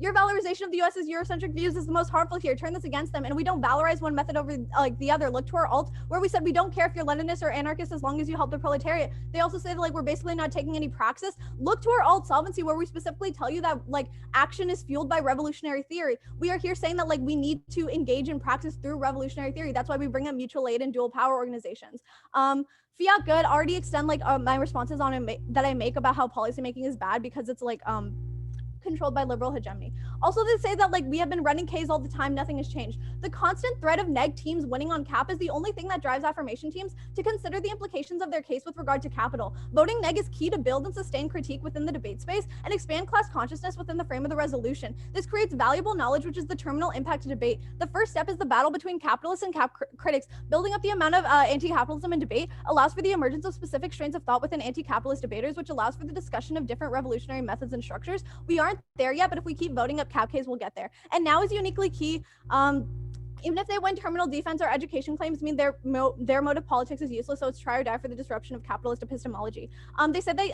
your valorization of the U.S.'s Eurocentric views is the most harmful here. Turn this against them. And we don't valorize one method over like the other. Look to our alt, where we said we don't care if you're Leninist or anarchist as long as you help the proletariat. They also say that like we're basically not taking any praxis. Look to our alt solvency, where we specifically tell you that like action is fueled by revolutionary theory. We are here saying that like we need to engage in praxis through revolutionary theory. That's why we bring up mutual aid and dual power organizations. Fiat good already extend like my responses on it that I make about how policymaking is bad because it's like controlled by liberal hegemony. Also, they say that like we have been running Ks all the time, nothing has changed. The constant threat of neg teams winning on cap is the only thing that drives affirmation teams to consider the implications of their case with regard to capital. Voting neg is key to build and sustain critique within the debate space and expand class consciousness within the frame of the resolution. This creates valuable knowledge, which is the terminal impact to debate. The first step is the battle between capitalists and critics. Building up the amount of anti-capitalism in debate allows for the emergence of specific strains of thought within anti-capitalist debaters, which allows for the discussion of different revolutionary methods and structures. We aren't there yet, but if we keep voting up cap Ks, we'll get there. And now is uniquely key. Even if they win terminal defense or education claims mean their mode of politics is useless, so it's try or die for the disruption of capitalist epistemology. They said they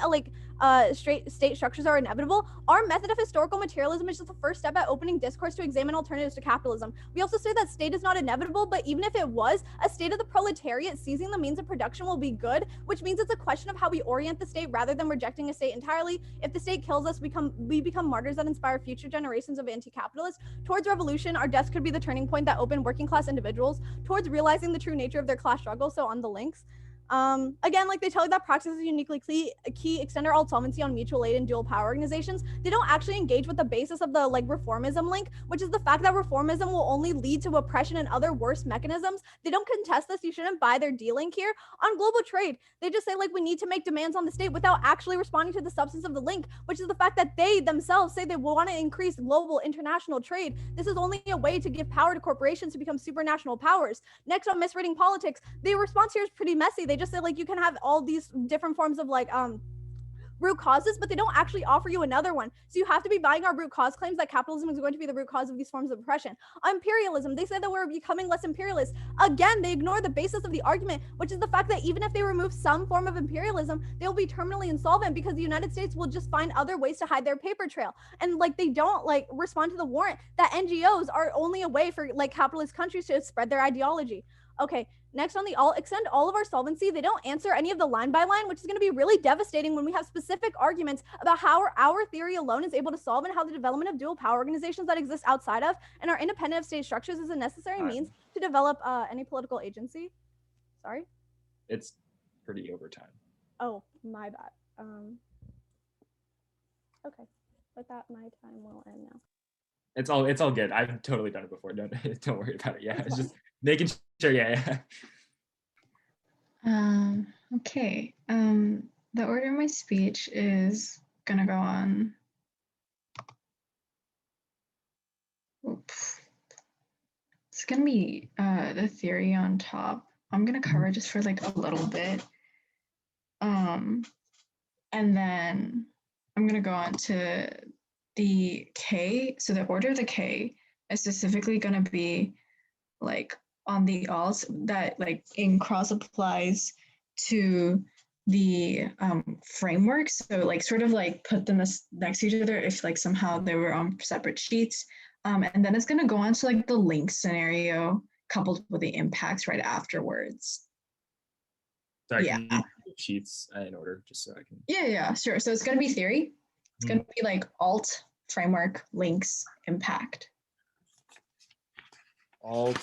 straight state structures are inevitable. Our method of historical materialism is just the first step at opening discourse to examine alternatives to capitalism. We also say that state is not inevitable, but even if it was, a state of the proletariat seizing the means of production will be good, which means it's a question of how we orient the state rather than rejecting a state entirely. If the state kills us, we become martyrs that inspire future generations of anti-capitalists. Towards revolution, our deaths could be the turning point that open working class individuals towards realizing the true nature of their class struggle. So on the links, again, like they tell you that praxis is uniquely key, extend our alt solvency on mutual aid and dual power organizations. They don't actually engage with the basis of the like reformism link, which is the fact that reformism will only lead to oppression and other worse mechanisms. They don't contest this. You shouldn't buy their D-link here. On global trade, they just say like we need to make demands on the state without actually responding to the substance of the link, which is the fact that they themselves say they want to increase global international trade. This is only a way to give power to corporations to become supranational powers. Next, on misreading politics, the response here is pretty messy. They just say like you can have all these different forms of like root causes, but they don't actually offer you another one. So you have to be buying our root cause claims that capitalism is going to be the root cause of these forms of oppression. Imperialism, they say that we're becoming less imperialist. Again, they ignore the basis of the argument, which is the fact that even if they remove some form of imperialism, they'll be terminally insolvent because the United States will just find other ways to hide their paper trail. And like they don't like respond to the warrant that NGOs are only a way for like capitalist countries to spread their ideology. Okay, next on the alt, extend all of our solvency. They don't answer any of the line by line, which is going to be really devastating when we have specific arguments about how our theory alone is able to solve and how the development of dual power organizations that exist outside of and are independent of state structures is a necessary means to develop any political agency. Sorry? It's pretty overtime. Oh, my bad. Okay, with that, my time will end now. It's all good. I've totally done it before. Don't worry about it. Yeah, it's just making sure. Yeah. Okay. The order of my speech is gonna go on. Oops. It's gonna be the theory on top. I'm gonna cover just for like a little bit. And then I'm gonna go on to the K. So the order of the K is specifically gonna be like on the alts that like in cross applies to the framework. So like sort of like put them next to each other if like somehow they were on separate sheets. And then it's gonna go on to like the link scenario coupled with the impacts right afterwards. Sorry, Yeah. can you sheets in order just so I can. Yeah, sure. So it's gonna be theory. It's gonna be like alt, framework, links, impact. Alt,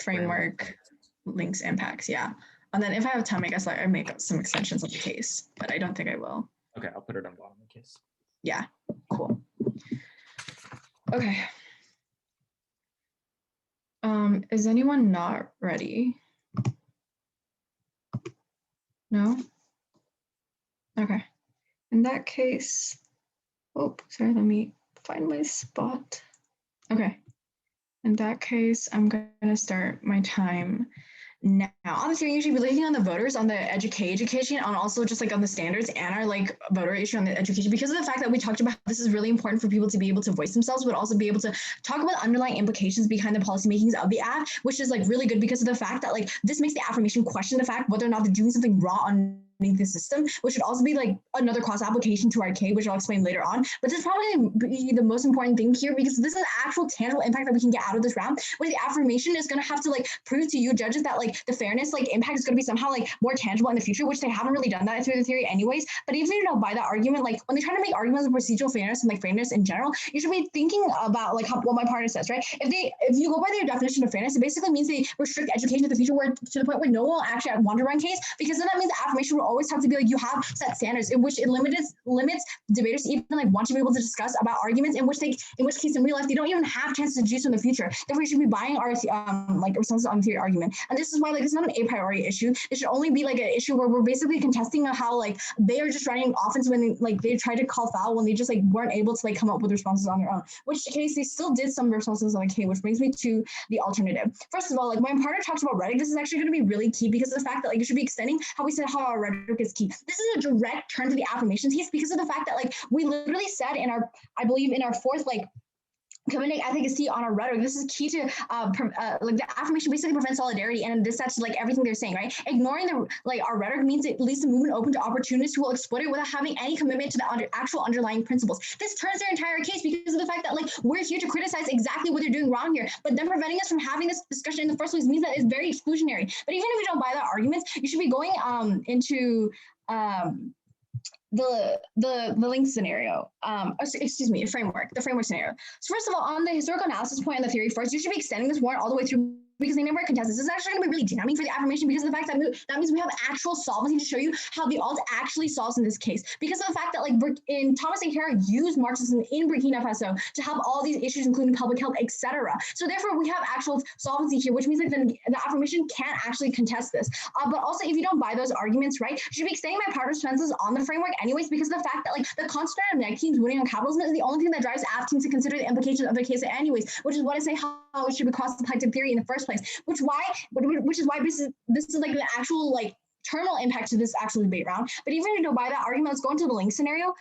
framework, links, impacts, yeah. And then if I have time, I guess I make some extensions of the case, but I don't think I will. Okay, I'll put it on bottom in case. Yeah, cool. Okay. Is anyone not ready? No? Okay. In that case, oh, sorry, let me find my spot. Okay. In that case, I'm going to start my time now. Honestly, you should be leaning on the voters on the education and also just like on the standards and our like voter issue on the education because of the fact that we talked about this is really important for people to be able to voice themselves, but also be able to talk about underlying implications behind the policy makings of the act, which is like really good because of the fact that like this makes the affirmation question the fact whether or not they're doing something wrong underneath the system, which would also be like another cross application to our K, which I'll explain later on. But this is probably be the most important thing here because this is actual tangible impact that we can get out of this round, where the affirmation is going to have to like prove to you judges that like the fairness like impact is going to be somehow like more tangible in the future, which they haven't really done that through the theory anyways. But even by that argument, like when they try to make arguments of procedural fairness and like fairness in general, you should be thinking about like what my partner says, right? If you go by their definition of fairness, it basically means they restrict education in the future where to the point where no one will actually want to run case, because then that means the affirmation will always have to be like you have set standards in which it limits debaters to even like want to be able to discuss about arguments in which case in real life they don't even have chances to do so in the future. Therefore, you should be buying our like responses on theory argument. And this is why like it's not an a priori issue. It should only be like an issue where we're basically contesting how like they are just running offense when they tried to call foul when they just like weren't able to like come up with responses on their own. Which case they still did some responses on the K, which brings me to the alternative. First of all, like my partner talks about rhetoric. This is actually going to be really key because of the fact that like you should be extending how we said how our rhetoric is key. This is a direct turn to the affirmations case because of the fact that like we literally said in our, I believe in our fourth like committing efficacy on our rhetoric. This is key to like the affirmation basically prevents solidarity, and this sets like everything they're saying, right? Ignoring the like our rhetoric means it leaves the movement open to opportunists who will exploit it without having any commitment to the actual underlying principles. This turns their entire case because of the fact that like we're here to criticize exactly what they're doing wrong here, but them preventing us from having this discussion in the first place means that it's very exclusionary. But even if you don't buy that argument, you should be going into the link scenario, excuse me, the framework scenario. So first of all, on the historical analysis point and the theory first, you should be extending this warrant all the way through because they never contest this. This is actually going to be really jamming for the affirmation because of the fact that that means we have actual solvency to show you how the alt actually solves in this case. Because of the fact that like in Thomas Sankara used Marxism in Burkina Faso to help all these issues, including public health, etc. So therefore, we have actual solvency here, which means like the affirmation can't actually contest this. But also, if you don't buy those arguments, right, you should be extending my partner's defenses on the framework anyways, because of the fact that like the constant of neg teams winning on capitalism is the only thing that drives AF teams to consider the implications of the case anyways, which is what I say how it should be cross-applied to theory in the first place, which is why this is like the actual like terminal impact to this actual debate round. But even if you don't buy that argument, let's go into the link scenario.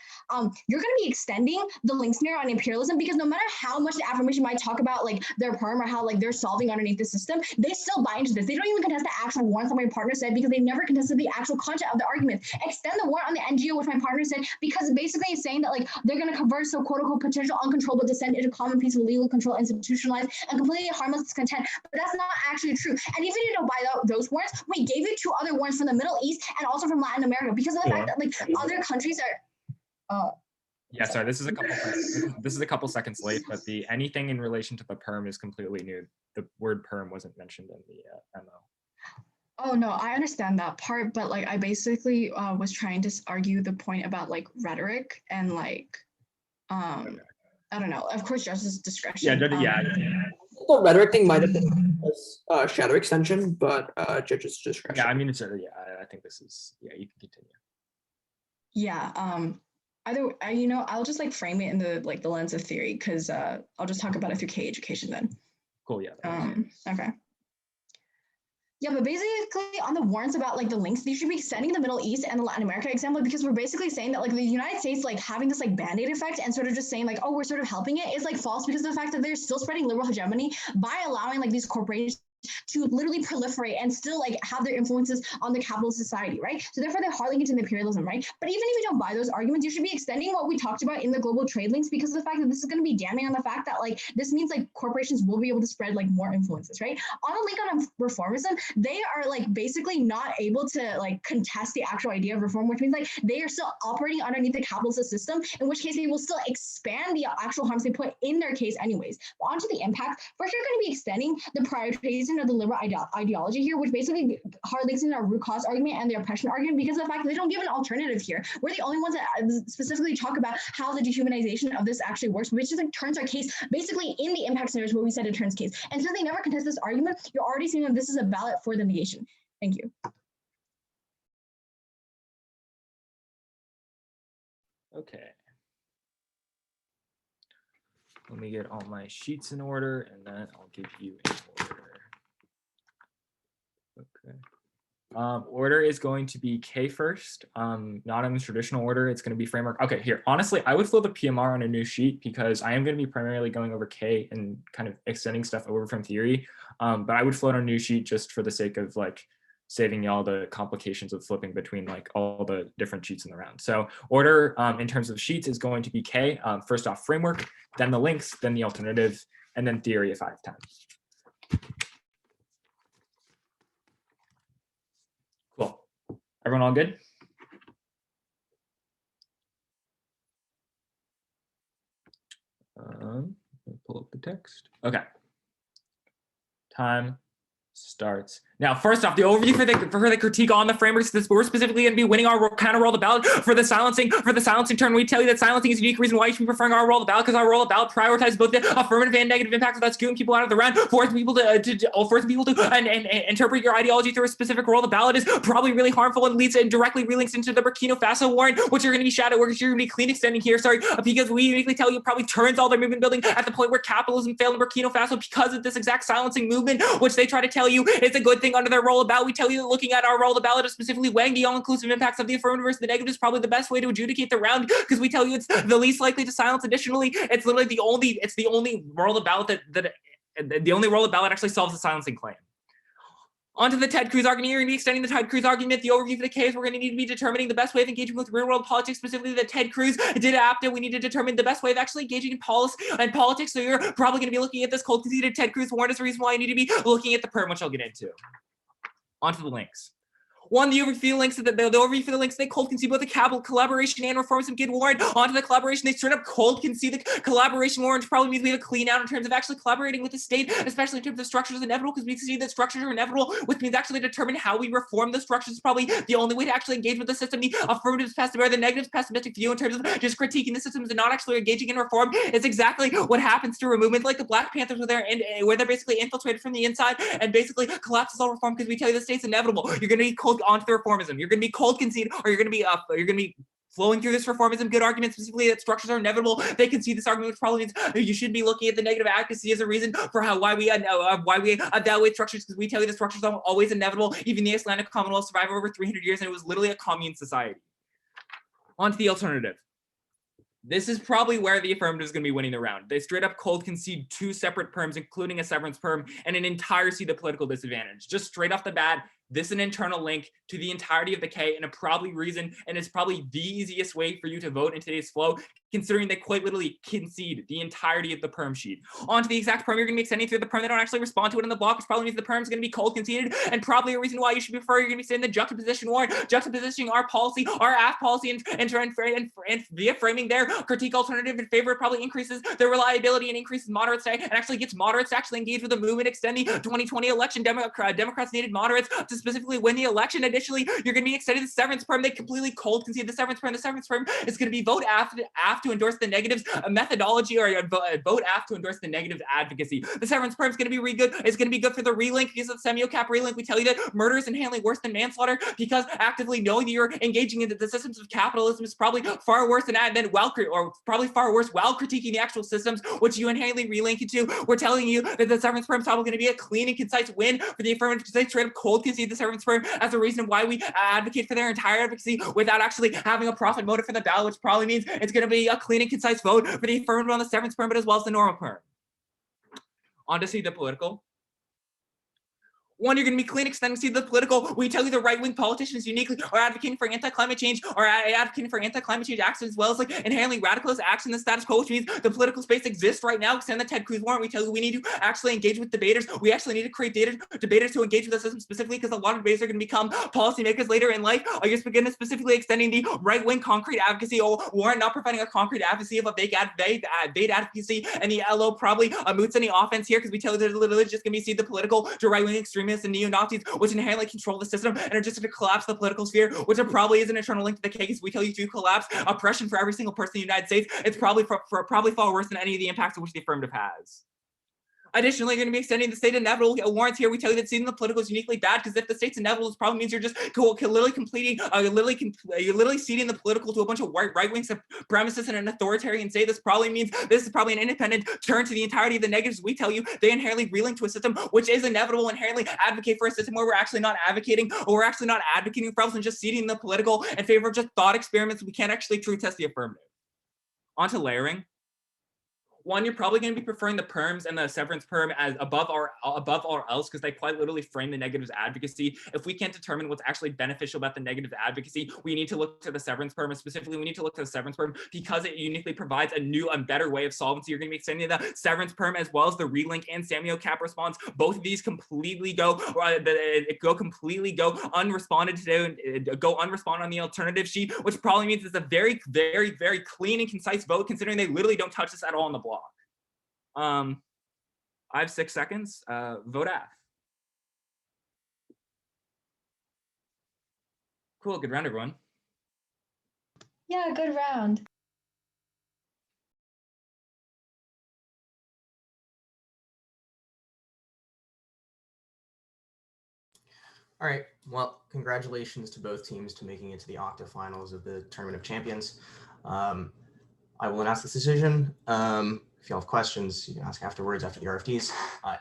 You're going to be extending the link scenario on imperialism because no matter how much the affirmation might talk about like their perm or how like they're solving underneath the system, they still buy into this. They don't even contest the actual warrant that my partner said because they never contested the actual content of the argument. Extend the warrant on the NGO, which my partner said, because basically it's saying that like they're going to convert so quote unquote potential uncontrollable dissent into common peaceful legal control institutionalized and completely harmless discontent. But that's not actually true. And even if you don't buy those warrants, we gave you two other warrants from the Middle East and also from Latin America because of the fact that like other countries are yeah, sorry, this is a couple seconds late, but the anything in relation to the perm is completely new. The word perm wasn't mentioned in the memo. Oh no, I understand that part, but like I basically was trying to argue the point about like rhetoric and like I don't know. Of course, justice discretion. The rhetoric thing might have been shadow extension, but judge's discretion. Yeah, I mean it's I think this is you can continue. Yeah. I'll just like frame it in the lens of theory because I'll just talk about it through K education then. Cool. Yeah. Okay. Yeah, but basically on the warrants about like the links, you should be extending the Middle East and the Latin America example because we're basically saying that like the United States like having this like band-aid effect and sort of just saying like, oh, we're sort of helping it is like false because of the fact that they're still spreading liberal hegemony by allowing like these corporations to literally proliferate and still like have their influences on the capitalist society, right? So therefore they're hardly into imperialism, right? But even if you don't buy those arguments, you should be extending what we talked about in the global trade links because of the fact that this is going to be damning on the fact that like this means like corporations will be able to spread like more influences, right? On a link on reformism, they are like basically not able to like contest the actual idea of reform, which means like they are still operating underneath the capitalist system, in which case they will still expand the actual harms they put in their case anyways. But onto the impact, first you're going to be extending the prioritization of the liberal ideology here, which basically hard links in our root cause argument and the oppression argument because of the fact that they don't give an alternative here. We're the only ones that specifically talk about how the dehumanization of this actually works, which just like turns our case basically in the impact scenarios where we said it turns case. And since they never contest this argument, you're already seeing that this is a ballot for the negation. Thank you. Okay. Let me get all my sheets in order, and then I'll give you an order. Okay. Order is going to be K first, not in the traditional order. It's going to be framework. Okay, here. Honestly, I would flow the PMR on a new sheet because I am going to be primarily going over K and kind of extending stuff over from theory. But I would float on a new sheet just for the sake of like saving y'all the complications of flipping between like all the different sheets in the round. So order in terms of sheets is going to be K. First off, framework, then the links, then the alternative, and then theory if I have time. Cool. Everyone all good? Let me pull up the text. Okay. Time starts now. First off, the overview for the critique on the frameworks. We're specifically going to be winning our counter roll the ballot for the silencing turn. We tell you that silencing is a unique reason why you should be preferring our roll the ballot, because our roll the ballot prioritizes both the affirmative and negative impacts without skewing people out of the round, forcing people to interpret your ideology through a specific roll the ballot is probably really harmful and leads and directly relinks into the Burkina Faso warrant, which you're going to be shadow work, you're going to be clean extending here. Sorry, because we uniquely tell you probably turns all their movement building at the point where capitalism failed in Burkina Faso because of this exact silencing movement, which they try to tell you is a good thing under their roll the ballot. We tell you that looking at our roll the ballot is specifically weighing the all-inclusive impacts of the affirmative versus the negative is probably the best way to adjudicate the round, because we tell you it's the least likely to silence. Additionally, it's literally the only roll the ballot the only roll the ballot actually solves the silencing claim. Onto the Ted Cruz argument. You're going to be extending the Ted Cruz argument. The overview for the case, we're going to need to be determining the best way of engaging with real world politics, specifically that Ted Cruz did after. We need to determine the best way of actually engaging in policy and politics. So you're probably going to be looking at this cold conceded Ted Cruz warrant as a reason why you need to be looking at the perm, which I'll get into. Onto the links. One, the overview for the links, they cold concede both the collaboration and reforms of Gid warrant. Onto the collaboration, they straight up cold concede the collaboration warrant, which probably means we have a clean out in terms of actually collaborating with the state, especially in terms of structures inevitable, because we see that structures are inevitable, which means actually determine how we reform the structures is probably the only way to actually engage with the system. The affirmatives pessimistic, the negatives pessimistic view in terms of just critiquing the systems and not actually engaging in reform is exactly what happens through a movement like the Black Panthers, where they're basically infiltrated from the inside and basically collapses all reform, because we tell you the state's inevitable. You're going to be cold onto the reformism. You're going to be cold concede, or you're going to be flowing through this reformism. Good argument, specifically that structures are inevitable. They concede this argument, which probably means you should be looking at the negative advocacy as a reason for why we evaluate structures, because we tell you the structures are always inevitable. Even the Islamic Commonwealth survived over 300 years, and it was literally a commune society. On to the alternative. This is probably where the affirmative is going to be winning the round. They straight up cold concede two separate perms, including a severance perm, and an entire seat of political disadvantage. Just straight off the bat, this is an internal link to the entirety of the K, and a probably reason, and it's probably the easiest way for you to vote in today's flow, considering they quite literally concede the entirety of the perm sheet. On to the exact perm you're going to be extending through the perm. They don't actually respond to it in the block, which probably means the perm is going to be cold conceded, and probably a reason why you should prefer you're going to be saying the juxtaposition warrant, juxtapositioning our policy, our AF policy, and via framing their critique alternative in favor. It probably increases their reliability and increases moderates and actually gets moderates to actually engage with the movement extending 2020 election. Democrats needed moderates to specifically win the election. Additionally, you're going to be extending the severance perm. They completely cold concede the severance perm. The severance perm is going to be vote AF to endorse the negatives methodology, or vote AF to endorse the negatives advocacy. The severance perm is going to be really good. It's going to be good for the relink, because of the semio-cap relink. We tell you that murder is inherently worse than manslaughter, because actively knowing that you're engaging into the systems of capitalism is probably far worse while critiquing the actual systems which you inherently relink into. We're telling you that the severance perm is probably going to be a clean and concise win for the affirmative, because they straight up cold concede the severance perm as a reason why we advocate for their entire advocacy without actually having a profit motive for the ballot, which probably means it's going to be a clean and concise vote for the affirmative on the severance perm, but as well as the normal perm. On to see the political. One, you're going to be clean extending to the political. We tell you the right-wing politicians uniquely are advocating for anti-climate change, or advocating for anti-climate change action, as well as like inherently radicalist action in the status quo, which means the political space exists right now. Extend the Ted Cruz warrant. We tell you we need to actually engage with debaters. We actually need to create debaters to engage with the system, specifically because a lot of debaters are going to become policymakers later in life. I guess we're going to specifically extending the right-wing concrete advocacy warrant, not providing a concrete advocacy of a vague advocacy, and the LO probably moots any offense here, because we tell you they're literally just going to be the political to right-wing extremists and neo-Nazis, which inherently control the system and are just going to collapse the political sphere, which probably is an internal link to the case. We tell you to collapse oppression for every single person in the United States. It's probably far worse than any of the impacts of which the affirmative has. Additionally, you're going to be extending the state inevitable warrants here. We tell you that seeding the political is uniquely bad because if the state's inevitable, this probably means you're just literally completing, you're literally seeding the political to a bunch of right-wing supremacists and an authoritarian state. This probably means this is probably an independent turn to the entirety of the negatives. We tell you they inherently relink to a system which is inevitable, inherently advocate for a system where we're actually not advocating, or we're actually not advocating for ourselves and just seeding the political in favor of just thought experiments. We can't actually true test the affirmative. On to layering. One, you're probably going to be preferring the perms and the severance perm as above or else because they quite literally frame the negatives advocacy. If we can't determine what's actually beneficial about the negative advocacy, we need to look to the severance perm, and specifically we need to look to the severance perm because it uniquely provides a new and better way of solvency. You're going to be extending the severance perm as well as the relink and Samuel cap response. Both of these completely go unresponded today, go unresponded on the alternative sheet, which probably means it's a very, very, very clean and concise vote considering they literally don't touch this at all on the block. I have 6 seconds. Vote F. Cool, good round, everyone. Yeah, good round. All right. Well, congratulations to both teams to making it to the octofinals of the Tournament of Champions. I will announce this decision. If you have questions, you can ask afterwards after the RFDs.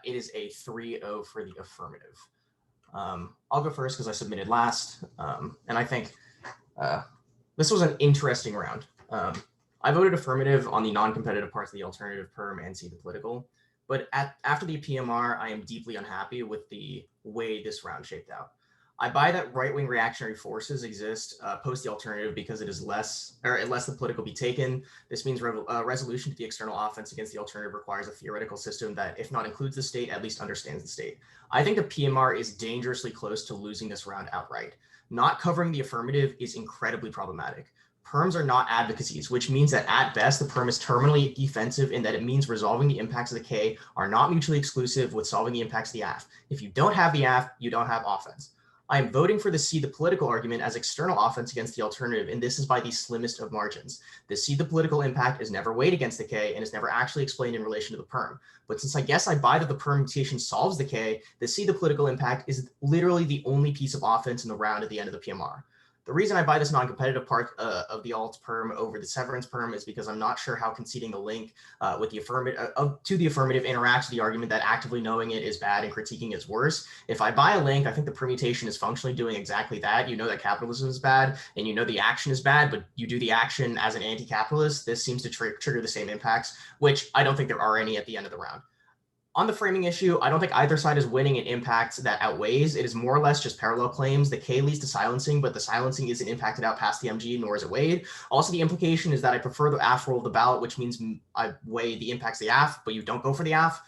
It is a 3-0 for the affirmative. I'll go first because I submitted last. And I think this was an interesting round. I voted affirmative on the non-competitive parts of the alternative perm and see the political. But after the PMR, I am deeply unhappy with the way this round shaped out. I buy that right-wing reactionary forces exist post the alternative because it is less, or unless the political be taken. This means resolution to the external offense against the alternative requires a theoretical system that, if not includes the state, at least understands the state. I think the PMR is dangerously close to losing this round outright. Not covering the affirmative is incredibly problematic. Perms are not advocacies, which means that at best, the perm is terminally defensive in that it means resolving the impacts of the K are not mutually exclusive with solving the impacts of the AF. If you don't have the AF, you don't have offense. I am voting for the see the political argument as external offense against the alternative, and this is by the slimmest of margins. The see the political impact is never weighed against the K and is never actually explained in relation to the perm. But since I guess I buy that the permutation solves the K, the see the political impact is literally the only piece of offense in the round at the end of the PMR. The reason I buy this non-competitive part of the alt perm over the severance perm is because I'm not sure how conceding the link with the affirmative to the affirmative interacts with the argument that actively knowing it is bad and critiquing is worse. If I buy a link, I think the permutation is functionally doing exactly that. You know that capitalism is bad and you know the action is bad, but you do the action as an anti-capitalist. This seems to trigger the same impacts, which I don't think there are any at the end of the round. On the framing issue, I don't think either side is winning in impacts that outweighs. It is more or less just parallel claims. The K leads to silencing, but the silencing isn't impacted out past the MG, nor is it weighed. Also, the implication is that I prefer the AF roll of the ballot, which means I weigh the impacts of the AF, but you don't go for the AF.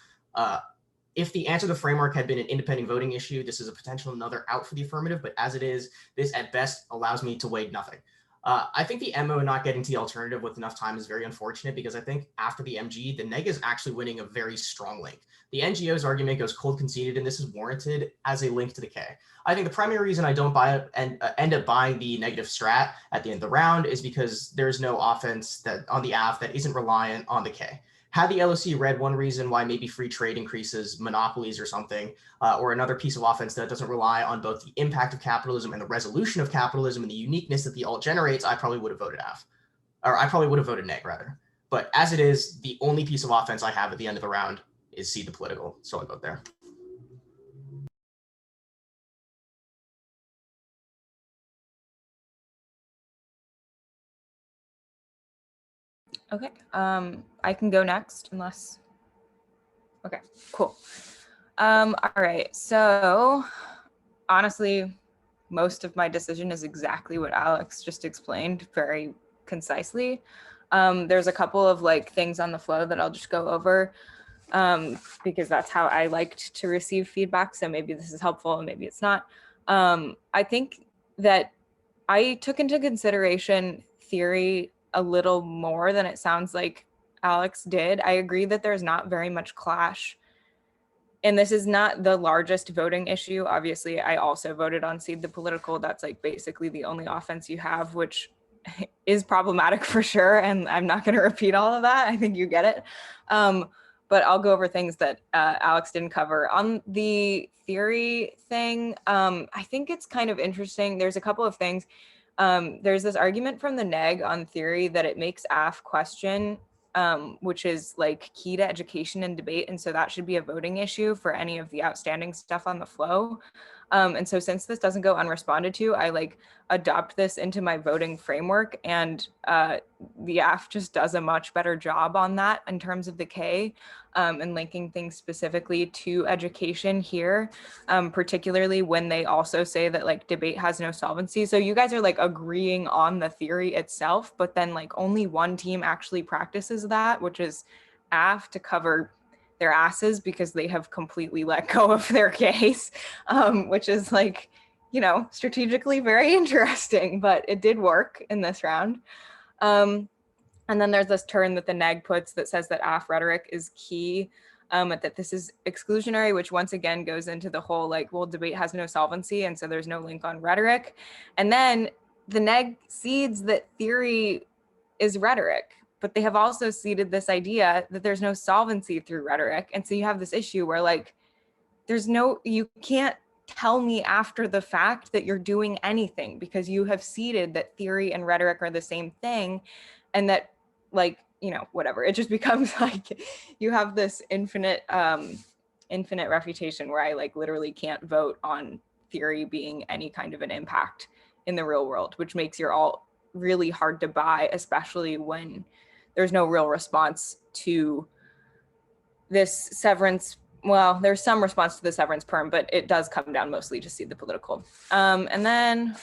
If the answer to the framework had been an independent voting issue, this is a potential another out for the affirmative, but as it is, this at best allows me to weigh nothing. I think the MO not getting to the alternative with enough time is very unfortunate because I think after the MG, the neg is actually winning a very strong link. The NGO's argument goes cold conceded, and this is warranted as a link to the K. I think the primary reason I don't buy it and end up buying the negative strat at the end of the round is because there's no offense that on the AF that isn't reliant on the K. Had the LOC read one reason why maybe free trade increases monopolies or something, or another piece of offense that doesn't rely on both the impact of capitalism and the resolution of capitalism and the uniqueness that the alt generates, I probably would have voted AF. Or I probably would have voted neg, rather. But as it is, the only piece of offense I have at the end of the round is see the political, so I vote there. Okay, I can go next unless, okay, cool. All right, so honestly, most of my decision is exactly what Alex just explained very concisely. There's a couple of like things on the flow that I'll just go over because that's how I liked to receive feedback. So maybe this is helpful and maybe it's not. I think that I took into consideration theory a little more than it sounds like Alex did. I agree that there's not very much clash. And this is not the largest voting issue. Obviously, I also voted on Seed the Political. That's like basically the only offense you have, which is problematic for sure. And I'm not going to repeat all of that. I think you get it. but I'll go over things that Alex didn't cover. On the theory thing, I think it's kind of interesting. There's a couple of things. There's this argument from the neg on theory that it makes AF question, which is like key to education and debate. And so that should be a voting issue for any of the outstanding stuff on the flow. And so since this doesn't go unresponded to, I like adopt this into my voting framework, and the AF just does a much better job on that in terms of the K, and linking things specifically to education here, particularly when they also say that like debate has no solvency. So you guys are like agreeing on the theory itself, but then like only one team actually practices that, which is AF, to cover their asses because they have completely let go of their case, which is like, you know, strategically very interesting, but it did work in this round. And then there's this turn that the neg puts that says that AF rhetoric is key, that this is exclusionary, which once again goes into the whole like, well, debate has no solvency, and so there's no link on rhetoric. And then the neg cedes that theory is rhetoric, but they have also ceded this idea that there's no solvency through rhetoric. And so you have this issue where like, you can't tell me after the fact that you're doing anything because you have ceded that theory and rhetoric are the same thing, and that like, you know, whatever, it just becomes like you have this infinite refutation where I like literally can't vote on theory being any kind of an impact in the real world, which makes your alt really hard to buy, especially when there's no real response to this severance. Well, there's some response to the severance perm, but it does come down mostly to see the political. And then,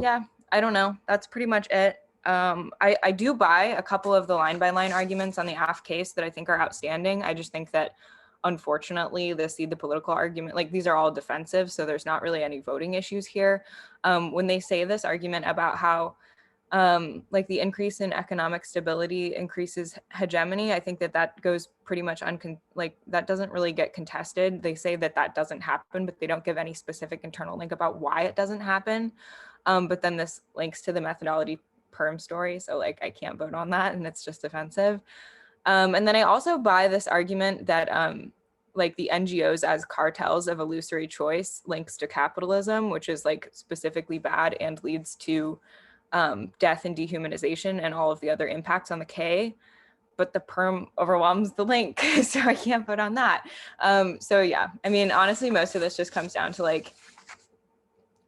yeah, I don't know. That's pretty much it. I do buy a couple of the line by line arguments on the AF case that I think are outstanding. I just think that unfortunately the political argument, like these are all defensive, so there's not really any voting issues here. When they say this argument about how like the increase in economic stability increases hegemony, I think that that goes pretty much like that doesn't really get contested. They say that that doesn't happen, but they don't give any specific internal link about why it doesn't happen. But then this links to the methodology perm story, so like I can't vote on that, and it's just offensive. And then I also buy this argument that like the NGOs as cartels of illusory choice links to capitalism, which is like specifically bad and leads to death and dehumanization and all of the other impacts on the K, but the perm overwhelms the link, so I can't vote on that. So yeah, I mean, honestly, most of this just comes down to like,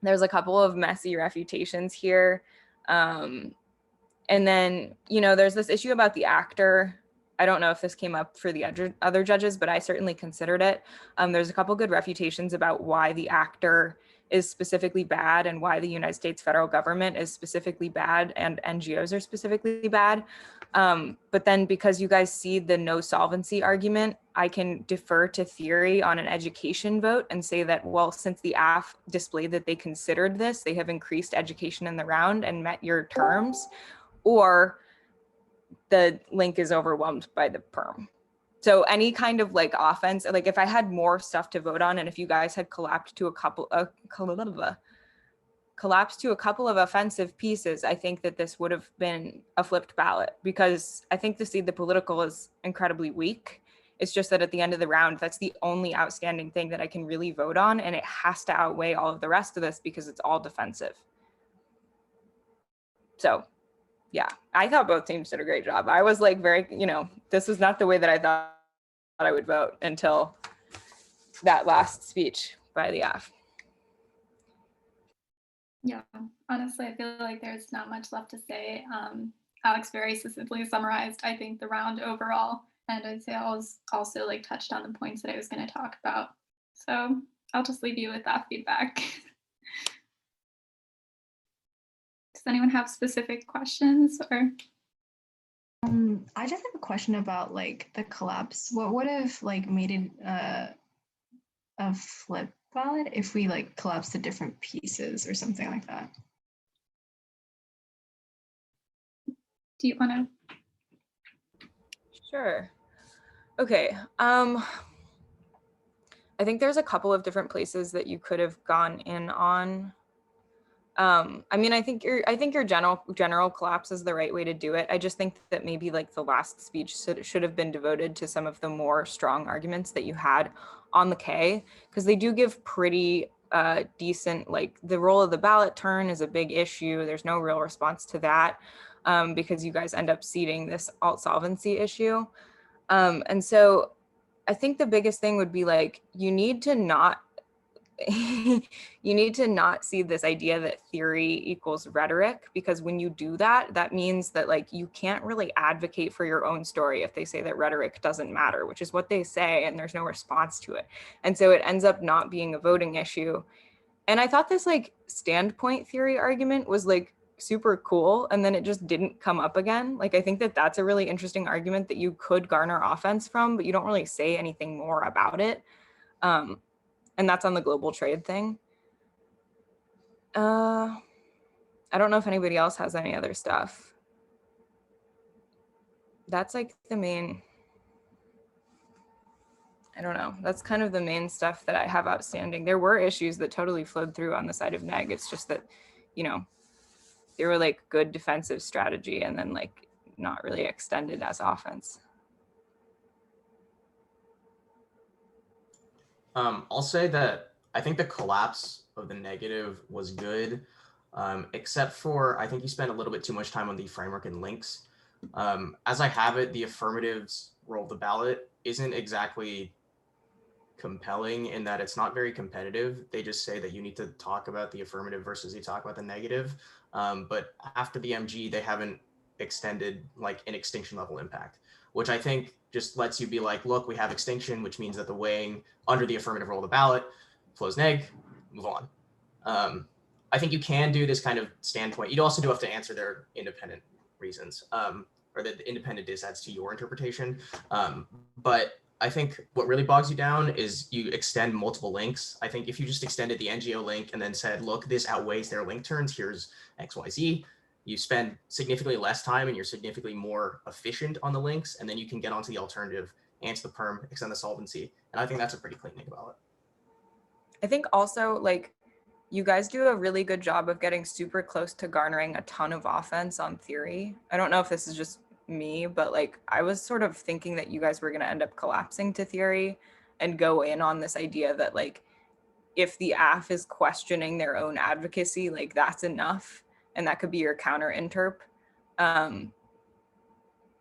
there's a couple of messy refutations here. And then, you know, there's this issue about the actor. I don't know if this came up for the other judges, but I certainly considered it. There's a couple good refutations about why the actor is specifically bad and why the United States federal government is specifically bad and NGOs are specifically bad. But then because you guys see the no solvency argument, I can defer to theory on an education vote and say that, well, since the AF displayed that they considered this, they have increased education in the round and met your terms, or the link is overwhelmed by the perm. So any kind of like offense, like if I had more stuff to vote on, and if you guys had collapsed to a couple of offensive pieces, I think that this would have been a flipped ballot, because I think the political is incredibly weak. It's just that at the end of the round, that's the only outstanding thing that I can really vote on, and it has to outweigh all of the rest of this because it's all defensive. So yeah, I thought both teams did a great job. I was like very, you know, this was not the way that I thought I would vote until that last speech by the AF. Yeah, honestly, I feel like there's not much left to say. Alex very succinctly summarized, I think, the round overall. And I'd say I was also like touched on the points that I was going to talk about. So I'll just leave you with that feedback. Does anyone have specific questions or? I just have a question about like the collapse. What would have like made it a flip ballot if we like collapsed the different pieces or something like that? Do you want to? Sure. Okay. I think there's a couple of different places that you could have gone in on. I mean, I think your general collapse is the right way to do it. I just think that maybe like the last speech should have been devoted to some of the more strong arguments that you had on the K, because they do give pretty decent, like the role of the ballot turn is a big issue. There's no real response to that because you guys end up ceding this alt solvency issue. And so I think the biggest thing would be like, you need to not see this idea that theory equals rhetoric, because when you do that, that means that like you can't really advocate for your own story if they say that rhetoric doesn't matter, which is what they say, and there's no response to it. And so it ends up not being a voting issue. And I thought this like standpoint theory argument was like super cool, and then it just didn't come up again. Like I think that that's a really interesting argument that you could garner offense from, but you don't really say anything more about it. And that's on the global trade thing. I don't know if anybody else has any other stuff. That's like the main, I don't know. That's kind of the main stuff that I have outstanding. There were issues that totally flowed through on the side of neg. It's just that, you know, they were like good defensive strategy and then like not really extended as offense. I'll say that I think the collapse of the negative was good, except for I think you spent a little bit too much time on the framework and links. As I have it, the affirmatives roll of the ballot isn't exactly compelling in that it's not very competitive. They just say that you need to talk about the affirmative versus you talk about the negative. But after the MG, they haven't extended like an extinction level impact, which I think just lets you be like, look, we have extinction, which means that the weighing under the affirmative roll of the ballot flows neg, move on. I think you can do this kind of standpoint. You also do have to answer their independent reasons, or the independent adds to your interpretation. But I think what really bogs you down is you extend multiple links. I think if you just extended the NGO link and then said, look, this outweighs their link turns, here's XYZ, you spend significantly less time and you're significantly more efficient on the links, and then you can get onto the alternative, answer the perm, extend the solvency. And I think that's a pretty clean thing about it. I think also like you guys do a really good job of getting super close to garnering a ton of offense on theory. I don't know if this is just me, but like I was sort of thinking that you guys were going to end up collapsing to theory and go in on this idea that like if the AF is questioning their own advocacy, like that's enough, and that could be your counter interp.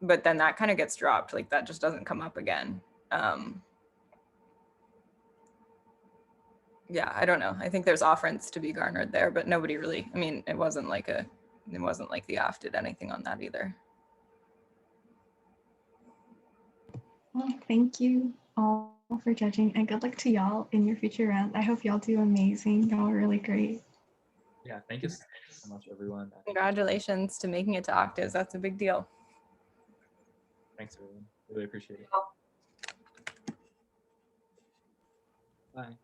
But then that kind of gets dropped, like that just doesn't come up again. Yeah, I don't know. I think there's offense to be garnered there, but nobody really, I mean, it wasn't like the AF did anything on that either. Well, thank you all for judging, and good luck to y'all in your future rounds. I hope y'all do amazing. Y'all are really great. Yeah, thank you so much, everyone. Congratulations to making it to Octaves. That's a big deal. Thanks, everyone. Really appreciate it. Bye.